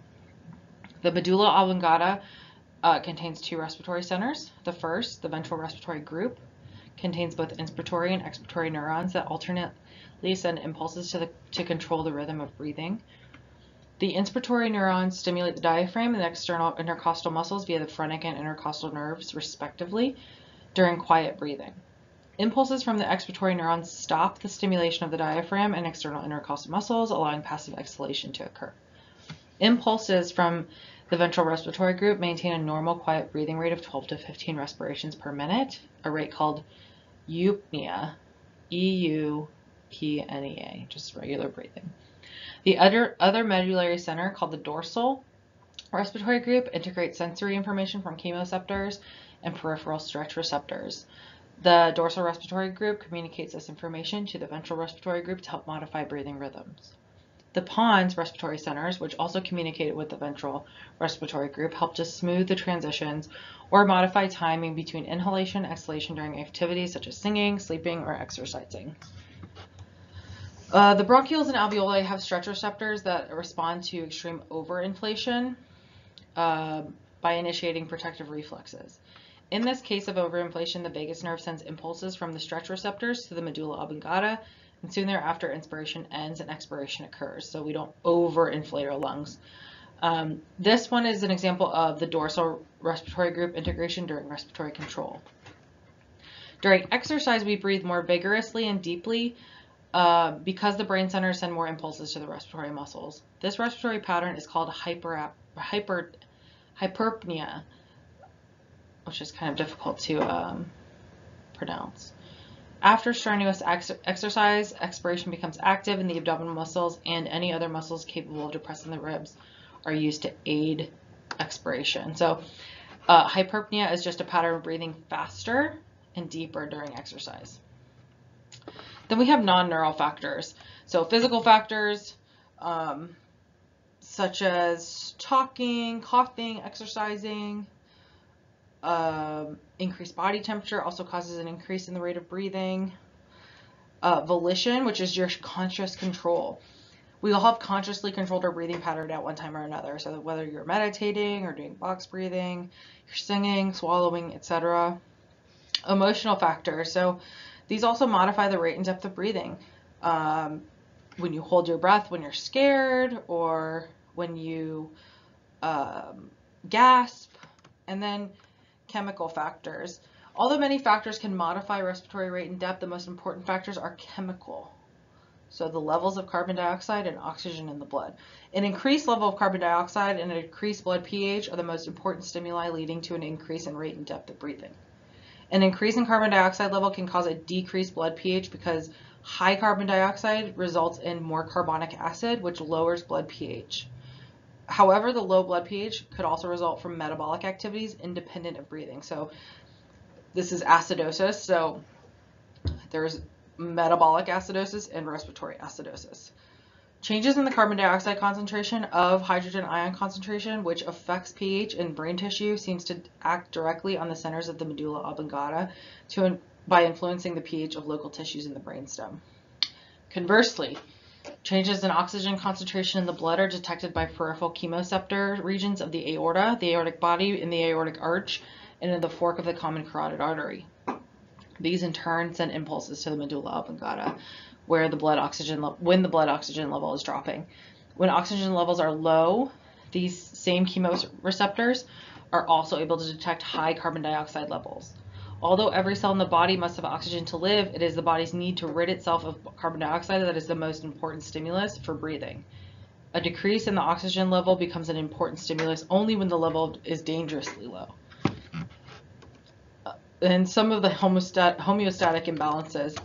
The medulla oblongata contains two respiratory centers. The first, the ventral respiratory group, contains both inspiratory and expiratory neurons that alternately send impulses to control the rhythm of breathing. The inspiratory neurons stimulate the diaphragm and the external intercostal muscles via the phrenic and intercostal nerves, respectively, during quiet breathing. Impulses from the expiratory neurons stop the stimulation of the diaphragm and external intercostal muscles, allowing passive exhalation to occur. Impulses from the ventral respiratory group maintain a normal quiet breathing rate of 12 to 15 respirations per minute, a rate called eupnea, E-U-P-N-E-A, just regular breathing. The other medullary center, called the dorsal respiratory group, integrates sensory information from chemoreceptors and peripheral stretch receptors. The dorsal respiratory group communicates this information to the ventral respiratory group to help modify breathing rhythms. The pons respiratory centers, which also communicate with the ventral respiratory group, help to smooth the transitions or modify timing between inhalation and exhalation during activities such as singing, sleeping, or exercising. The bronchioles and alveoli have stretch receptors that respond to extreme overinflation by initiating protective reflexes. In this case of overinflation, the vagus nerve sends impulses from the stretch receptors to the medulla oblongata, and soon thereafter inspiration ends and expiration occurs, so we don't overinflate our lungs. This one is an example of the dorsal respiratory group integration during respiratory control. During exercise, we breathe more vigorously and deeply because the brain centers send more impulses to the respiratory muscles. This respiratory pattern is called hyperpnea, which is kind of difficult to pronounce. After strenuous exercise, expiration becomes active and the abdominal muscles and any other muscles capable of depressing the ribs are used to aid expiration. So hyperpnea is just a pattern of breathing faster and deeper during exercise. Then we have non-neural factors. So physical factors such as talking, coughing, exercising. Increased body temperature also causes an increase in the rate of breathing. Volition, which is your conscious control. We all have consciously controlled our breathing pattern at one time or another. So whether you're meditating or doing box breathing, you're singing, swallowing, etc. Emotional factors. So these also modify the rate and depth of breathing. When you hold your breath when you're scared or when you gasp. And then chemical factors. Although many factors can modify respiratory rate and depth, the most important factors are chemical. So the levels of carbon dioxide and oxygen in the blood. An increased level of carbon dioxide and a decreased blood pH are the most important stimuli leading to an increase in rate and depth of breathing. An increase in carbon dioxide level can cause a decreased blood pH because high carbon dioxide results in more carbonic acid, which lowers blood pH. However, the low blood pH could also result from metabolic activities independent of breathing. So this is acidosis. So there's metabolic acidosis and respiratory acidosis. Changes in the carbon dioxide concentration of hydrogen ion concentration, which affects pH in brain tissue, seems to act directly on the centers of the medulla oblongata by influencing the pH of local tissues in the brainstem. Conversely, changes in oxygen concentration in the blood are detected by peripheral chemoreceptor regions of the aorta, the aortic body, in the aortic arch, and in the fork of the common carotid artery. These in turn send impulses to the medulla oblongata, where when the blood oxygen level is dropping. When oxygen levels are low, these same chemoreceptors are also able to detect high carbon dioxide levels. Although every cell in the body must have oxygen to live, it is the body's need to rid itself of carbon dioxide that is the most important stimulus for breathing. A decrease in the oxygen level becomes an important stimulus only when the level is dangerously low. And some of the homeostatic imbalances,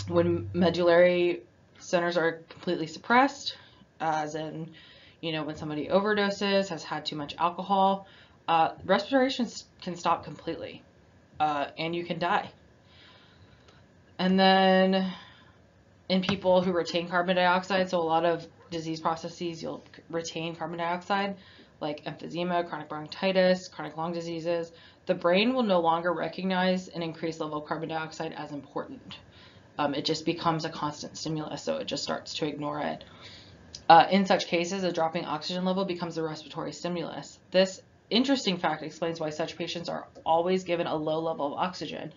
when medullary centers are completely suppressed, as in, when somebody overdoses, has had too much alcohol, respiration can stop completely, and you can die. And then in people who retain carbon dioxide, so a lot of disease processes, you'll retain carbon dioxide, like emphysema, chronic bronchitis, chronic lung diseases, the brain will no longer recognize an increased level of carbon dioxide as important. It just becomes a constant stimulus, so it just starts to ignore it. In such cases, a dropping oxygen level becomes a respiratory stimulus. This interesting fact explains why such patients are always given a low level of oxygen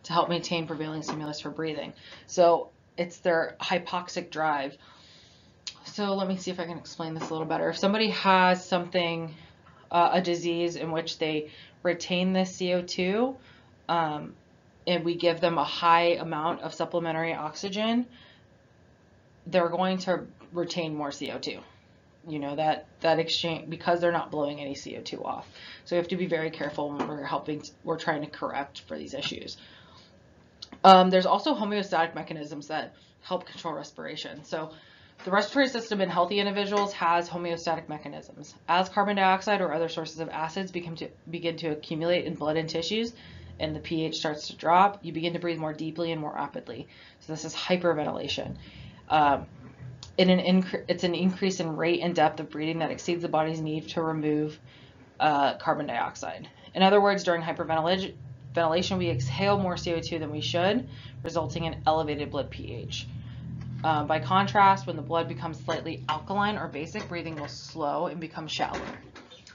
to help maintain prevailing stimulus for breathing. So it's their hypoxic drive. So let me see if I can explain this a little better. If somebody has something, a disease in which they retain this CO2, and we give them a high amount of supplementary oxygen, they're going to retain more CO2. You know, that exchange, because they're not blowing any CO2 off. So we have to be very careful when we're trying to correct for these issues. There's also homeostatic mechanisms that help control respiration. So the respiratory system in healthy individuals has homeostatic mechanisms. As carbon dioxide or other sources of acids begin to accumulate in blood and tissues, and the pH starts to drop, you begin to breathe more deeply and more rapidly. So this is hyperventilation. It's an increase in rate and depth of breathing that exceeds the body's need to remove carbon dioxide. In other words, during hyperventilation, we exhale more CO2 than we should, resulting in elevated blood pH. By contrast, when the blood becomes slightly alkaline or basic, breathing will slow and become shallower.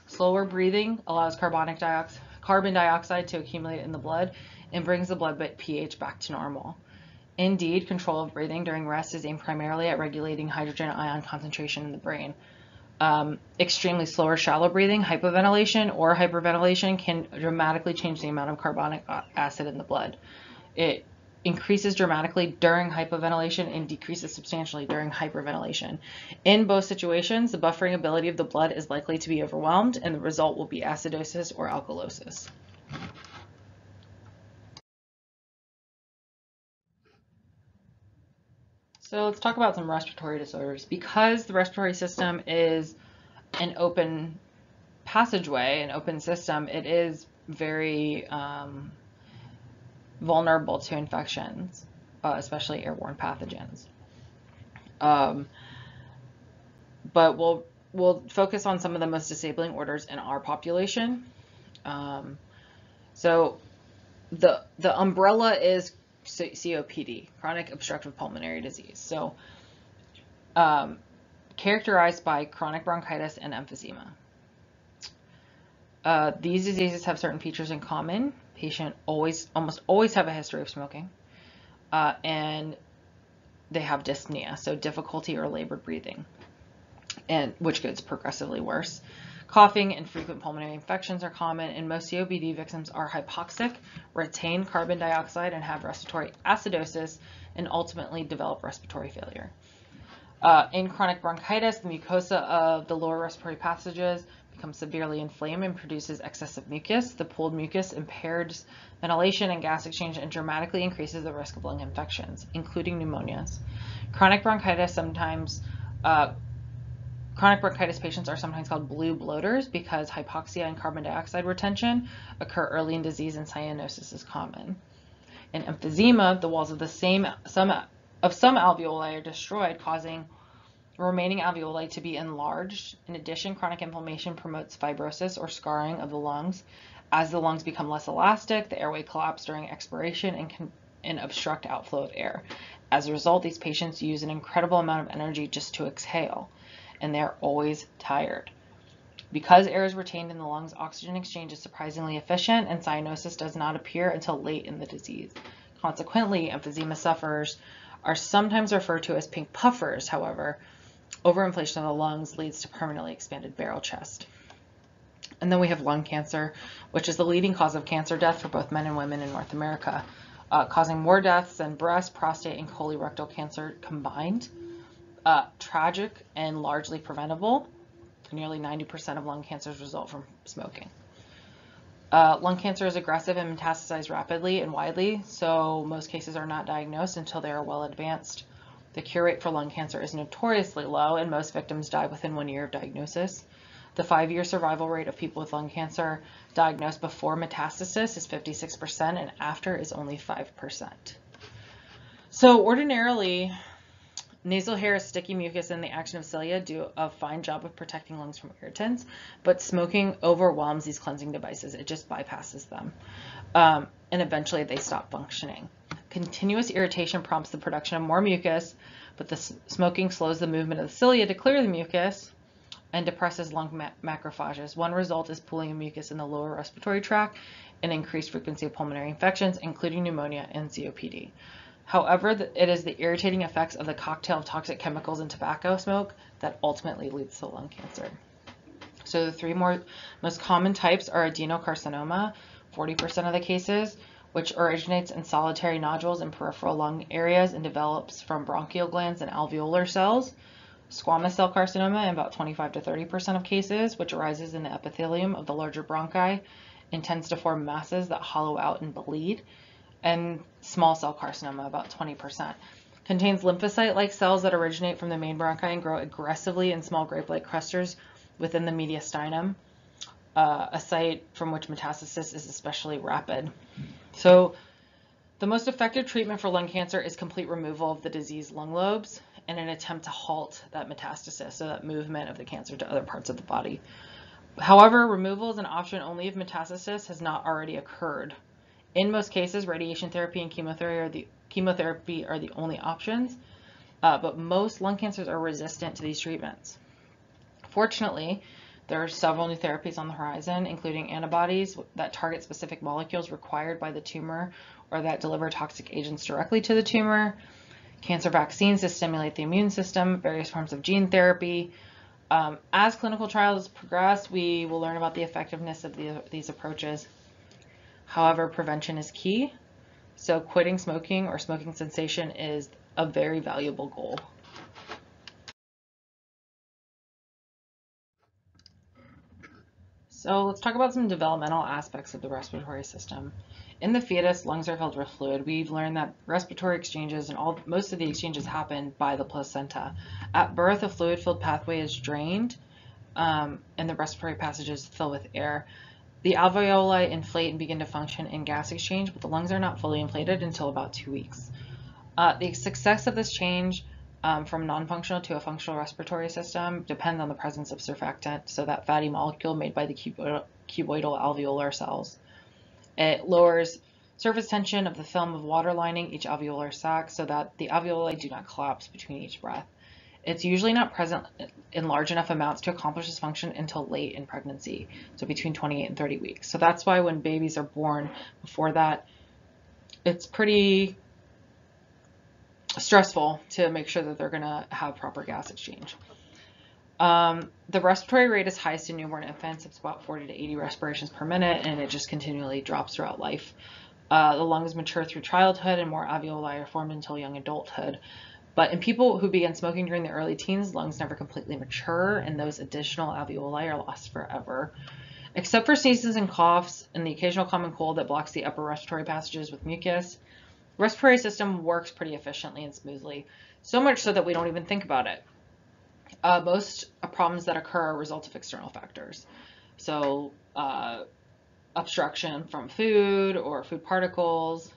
Slower breathing allows carbon dioxide to accumulate in the blood and brings the blood pH back to normal. Indeed, control of breathing during rest is aimed primarily at regulating hydrogen ion concentration in the brain. Extremely slow or shallow breathing, hypoventilation or hyperventilation, can dramatically change the amount of carbonic acid in the blood. It increases dramatically during hypoventilation and decreases substantially during hyperventilation. In both situations, the buffering ability of the blood is likely to be overwhelmed, and the result will be acidosis or alkalosis. So let's talk about some respiratory disorders. Because the respiratory system is an open passageway, an open system, it is very vulnerable to infections, especially airborne pathogens. But we'll focus on some of the most disabling orders in our population. So the umbrella is COPD, chronic obstructive pulmonary disease. So characterized by chronic bronchitis and emphysema. These diseases have certain features in common. Patient almost always have a history of smoking, and they have dyspnea, so difficulty or labored breathing, and which gets progressively worse. Coughing and frequent pulmonary infections are common, and most COPD victims are hypoxic, retain carbon dioxide, and have respiratory acidosis, and ultimately develop respiratory failure. In chronic bronchitis, the mucosa of the lower respiratory passages becomes severely inflamed and produces excessive mucus. The pooled mucus impairs ventilation and gas exchange and dramatically increases the risk of lung infections, including pneumonias. Chronic bronchitis patients are sometimes called blue bloaters because hypoxia and carbon dioxide retention occur early in disease, and cyanosis is common. In emphysema, the walls of some alveoli are destroyed, causing remaining alveoli to be enlarged. In addition, chronic inflammation promotes fibrosis or scarring of the lungs. As the lungs become less elastic, the airway collapses during expiration and obstruct outflow of air. As a result, these patients use an incredible amount of energy just to exhale, and they're always tired. Because air is retained in the lungs, oxygen exchange is surprisingly efficient, and cyanosis does not appear until late in the disease. Consequently, emphysema sufferers are sometimes referred to as pink puffers. However, overinflation of the lungs leads to permanently expanded barrel chest. And then we have lung cancer, which is the leading cause of cancer death for both men and women in North America, causing more deaths than breast, prostate, and colorectal cancer combined. Tragic and largely preventable. Nearly 90% of lung cancers result from smoking. Lung cancer is aggressive and metastasizes rapidly and widely, so most cases are not diagnosed until they are well advanced. The cure rate for lung cancer is notoriously low, and most victims die within 1 year of diagnosis. The 5-year survival rate of people with lung cancer diagnosed before metastasis is 56%, and after is only 5%. So ordinarily, Nasal hair is sticky mucus, and the action of cilia do a fine job of protecting lungs from irritants, but smoking overwhelms these cleansing devices. It just bypasses them. And eventually they stop functioning. Continuous irritation prompts the production of more mucus, but the smoking slows the movement of the cilia to clear the mucus and depresses lung macrophages. One result is pooling of mucus in the lower respiratory tract and increased frequency of pulmonary infections, including pneumonia and COPD. However, it is the irritating effects of the cocktail of toxic chemicals in tobacco smoke that ultimately leads to lung cancer. So the three most common types are adenocarcinoma, 40% of the cases, which originates in solitary nodules in peripheral lung areas and develops from bronchial glands and alveolar cells. Squamous cell carcinoma in about 25 to 30% of cases, which arises in the epithelium of the larger bronchi and tends to form masses that hollow out and bleed. And small cell carcinoma, about 20%. Contains lymphocyte-like cells that originate from the main bronchi and grow aggressively in small grape-like clusters within the mediastinum, a site from which metastasis is especially rapid. So the most effective treatment for lung cancer is complete removal of the diseased lung lobes in an attempt to halt that metastasis, so that movement of the cancer to other parts of the body. However, removal is an option only if metastasis has not already occurred. In most cases, radiation therapy and chemotherapy are the only options, but most lung cancers are resistant to these treatments. Fortunately, there are several new therapies on the horizon, including antibodies that target specific molecules required by the tumor or that deliver toxic agents directly to the tumor, cancer vaccines to stimulate the immune system, various forms of gene therapy. As clinical trials progress, we will learn about the effectiveness of these approaches. However, prevention is key, so quitting smoking or smoking cessation is a very valuable goal. So let's talk about some developmental aspects of the respiratory system. In the fetus, lungs are filled with fluid. We've learned that respiratory exchanges and most of the exchanges happen by the placenta. At birth, a fluid-filled pathway is drained, and the respiratory passages fill with air. The alveoli inflate and begin to function in gas exchange, but the lungs are not fully inflated until about 2 weeks. The success of this change from non-functional to a functional respiratory system depends on the presence of surfactant, so that fatty molecule made by the cuboidal alveolar cells. It lowers surface tension of the film of water lining each alveolar sac so that the alveoli do not collapse between each breath. It's usually not present in large enough amounts to accomplish this function until late in pregnancy, so between 28 and 30 weeks. So that's why when babies are born, before that, it's pretty stressful to make sure that they're going to have proper gas exchange. The respiratory rate is highest in newborn infants. It's about 40 to 80 respirations per minute, and it just continually drops throughout life. The lungs mature through childhood, and more alveoli are formed until young adulthood. But in people who begin smoking during the early teens, lungs never completely mature, and those additional alveoli are lost forever. Except for sneezes and coughs and the occasional common cold that blocks the upper respiratory passages with mucus, the respiratory system works pretty efficiently and smoothly, so much so that we don't even think about it. Most problems that occur are a result of external factors. So obstruction from food or food particles.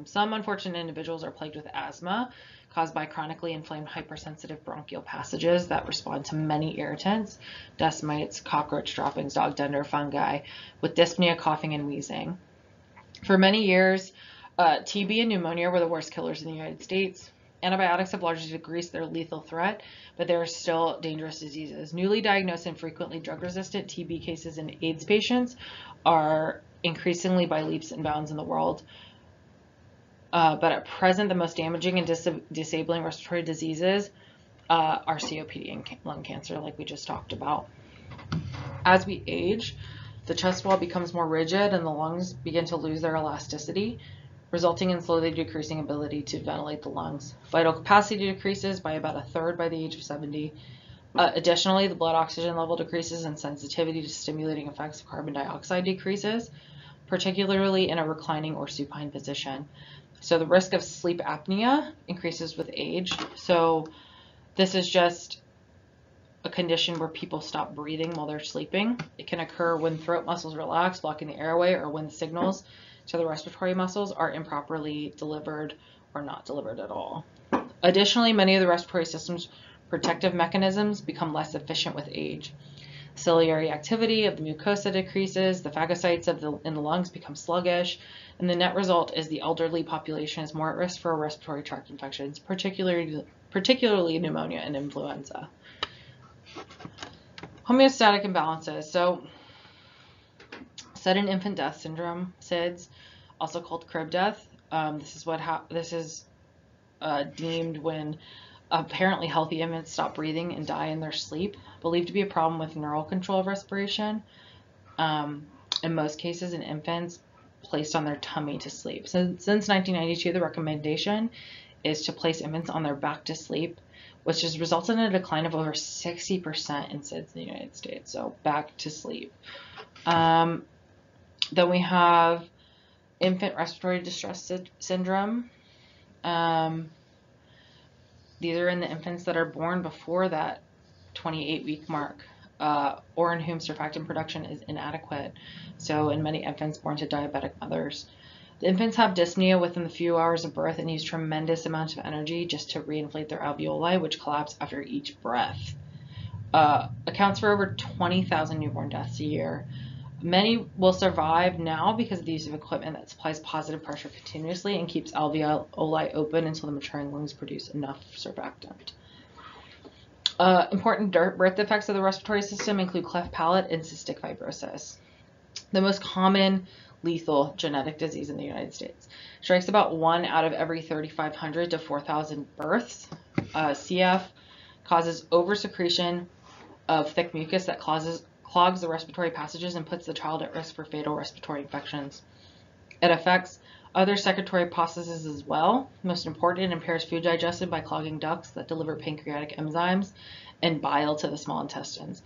Some unfortunate individuals are plagued with asthma caused by chronically inflamed hypersensitive bronchial passages that respond to many irritants, dust mites, cockroach droppings, dog dander, fungi, with dyspnea, coughing, and wheezing. For many years, TB and pneumonia were the worst killers in the United States. Antibiotics have largely decreased their lethal threat, but they are still dangerous diseases. Newly diagnosed and frequently drug-resistant TB cases in AIDS patients are increasingly by leaps and bounds in the world. But at present, the most damaging and disabling respiratory diseases are COPD and lung cancer, like we just talked about. As we age, the chest wall becomes more rigid and the lungs begin to lose their elasticity, resulting in slowly decreasing ability to ventilate the lungs. Vital capacity decreases by about a third by the age of 70. Additionally, the blood oxygen level decreases and sensitivity to stimulating effects of carbon dioxide decreases, particularly in a reclining or supine position. So the risk of sleep apnea increases with age. So this is just a condition where people stop breathing while they're sleeping. It can occur when throat muscles relax, blocking the airway, or when signals to the respiratory muscles are improperly delivered or not delivered at all. Additionally, many of the respiratory system's protective mechanisms become less efficient with age. Ciliary activity of the mucosa decreases, the phagocytes in the lungs become sluggish, and the net result is the elderly population is more at risk for respiratory tract infections, particularly pneumonia and influenza. Homeostatic imbalances. So, sudden infant death syndrome, SIDS, also called crib death. This is deemed when apparently healthy infants stop breathing and die in their sleep, believed to be a problem with neural control of respiration. In most cases, in infants placed on their tummy to sleep. So, since 1992, the recommendation is to place infants on their back to sleep, which has resulted in a decline of over 60% in SIDS in the United States. So, back to sleep. Then we have infant respiratory distress syndrome. These are in the infants that are born before that 28-week mark, or in whom surfactant production is inadequate. So in many infants born to diabetic mothers. The infants have dyspnea within the few hours of birth and use tremendous amounts of energy just to reinflate their alveoli, which collapse after each breath. Accounts for over 20,000 newborn deaths a year. Many will survive now because of the use of equipment that supplies positive pressure continuously and keeps alveoli open until the maturing lungs produce enough surfactant. Important birth defects of the respiratory system include cleft palate and cystic fibrosis. The most common lethal genetic disease in the United States strikes about 1 out of every 3,500 to 4,000 births. CF causes oversecretion of thick mucus that clogs the respiratory passages and puts the child at risk for fatal respiratory infections. It affects other secretory processes as well. Most important, it impairs food digestion by clogging ducts that deliver pancreatic enzymes and bile to the small intestines.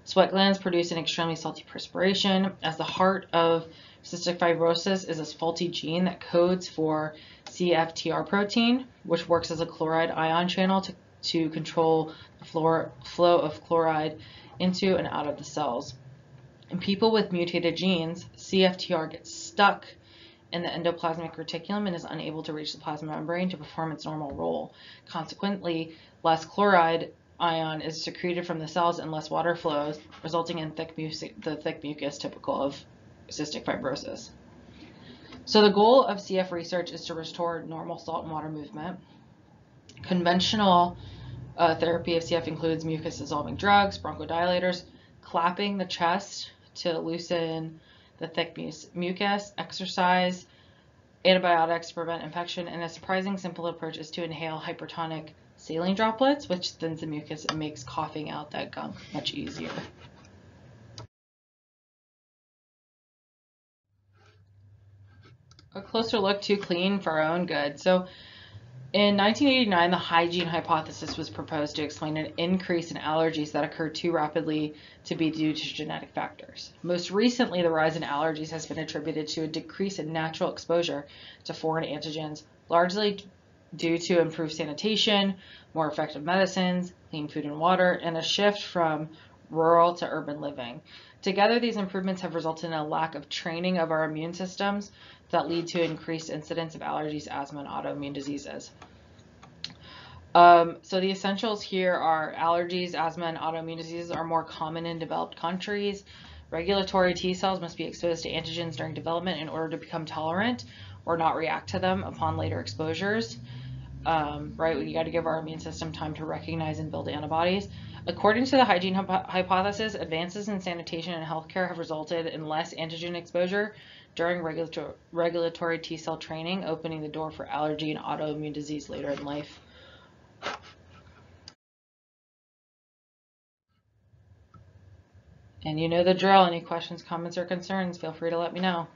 Sweat glands produce an extremely salty perspiration, as the heart of cystic fibrosis is a faulty gene that codes for CFTR protein, which works as a chloride ion channel to control the flow of chloride into and out of the cells. In people with mutated genes, CFTR gets stuck in the endoplasmic reticulum and is unable to reach the plasma membrane to perform its normal role. Consequently, less chloride ion is secreted from the cells and less water flows, resulting in the thick mucus typical of cystic fibrosis. So the goal of CF research is to restore normal salt and water movement. Conventional therapy of CF includes mucus-dissolving drugs, bronchodilators, clapping the chest to loosen the thick mucus, exercise, antibiotics to prevent infection, and a surprising simple approach is to inhale hypertonic saline droplets, which thins the mucus and makes coughing out that gunk much easier. A closer look to clean for our own good. So in 1989, the hygiene hypothesis was proposed to explain an increase in allergies that occur too rapidly to be due to genetic factors. Most recently, the rise in allergies has been attributed to a decrease in natural exposure to foreign antigens, largely due to improved sanitation, more effective medicines, clean food and water, and a shift from rural to urban living. Together, these improvements have resulted in a lack of training of our immune systems that lead to increased incidence of allergies, asthma, and autoimmune diseases. So the essentials here are allergies, asthma, and autoimmune diseases are more common in developed countries. Regulatory T cells must be exposed to antigens during development in order to become tolerant or not react to them upon later exposures. Right, we got to give our immune system time to recognize and build antibodies. According to the hygiene hypothesis, advances in sanitation and healthcare have resulted in less antigen exposure during regulatory T cell training, opening the door for allergy and autoimmune disease later in life. And you know the drill. Any questions, comments, or concerns, feel free to let me know.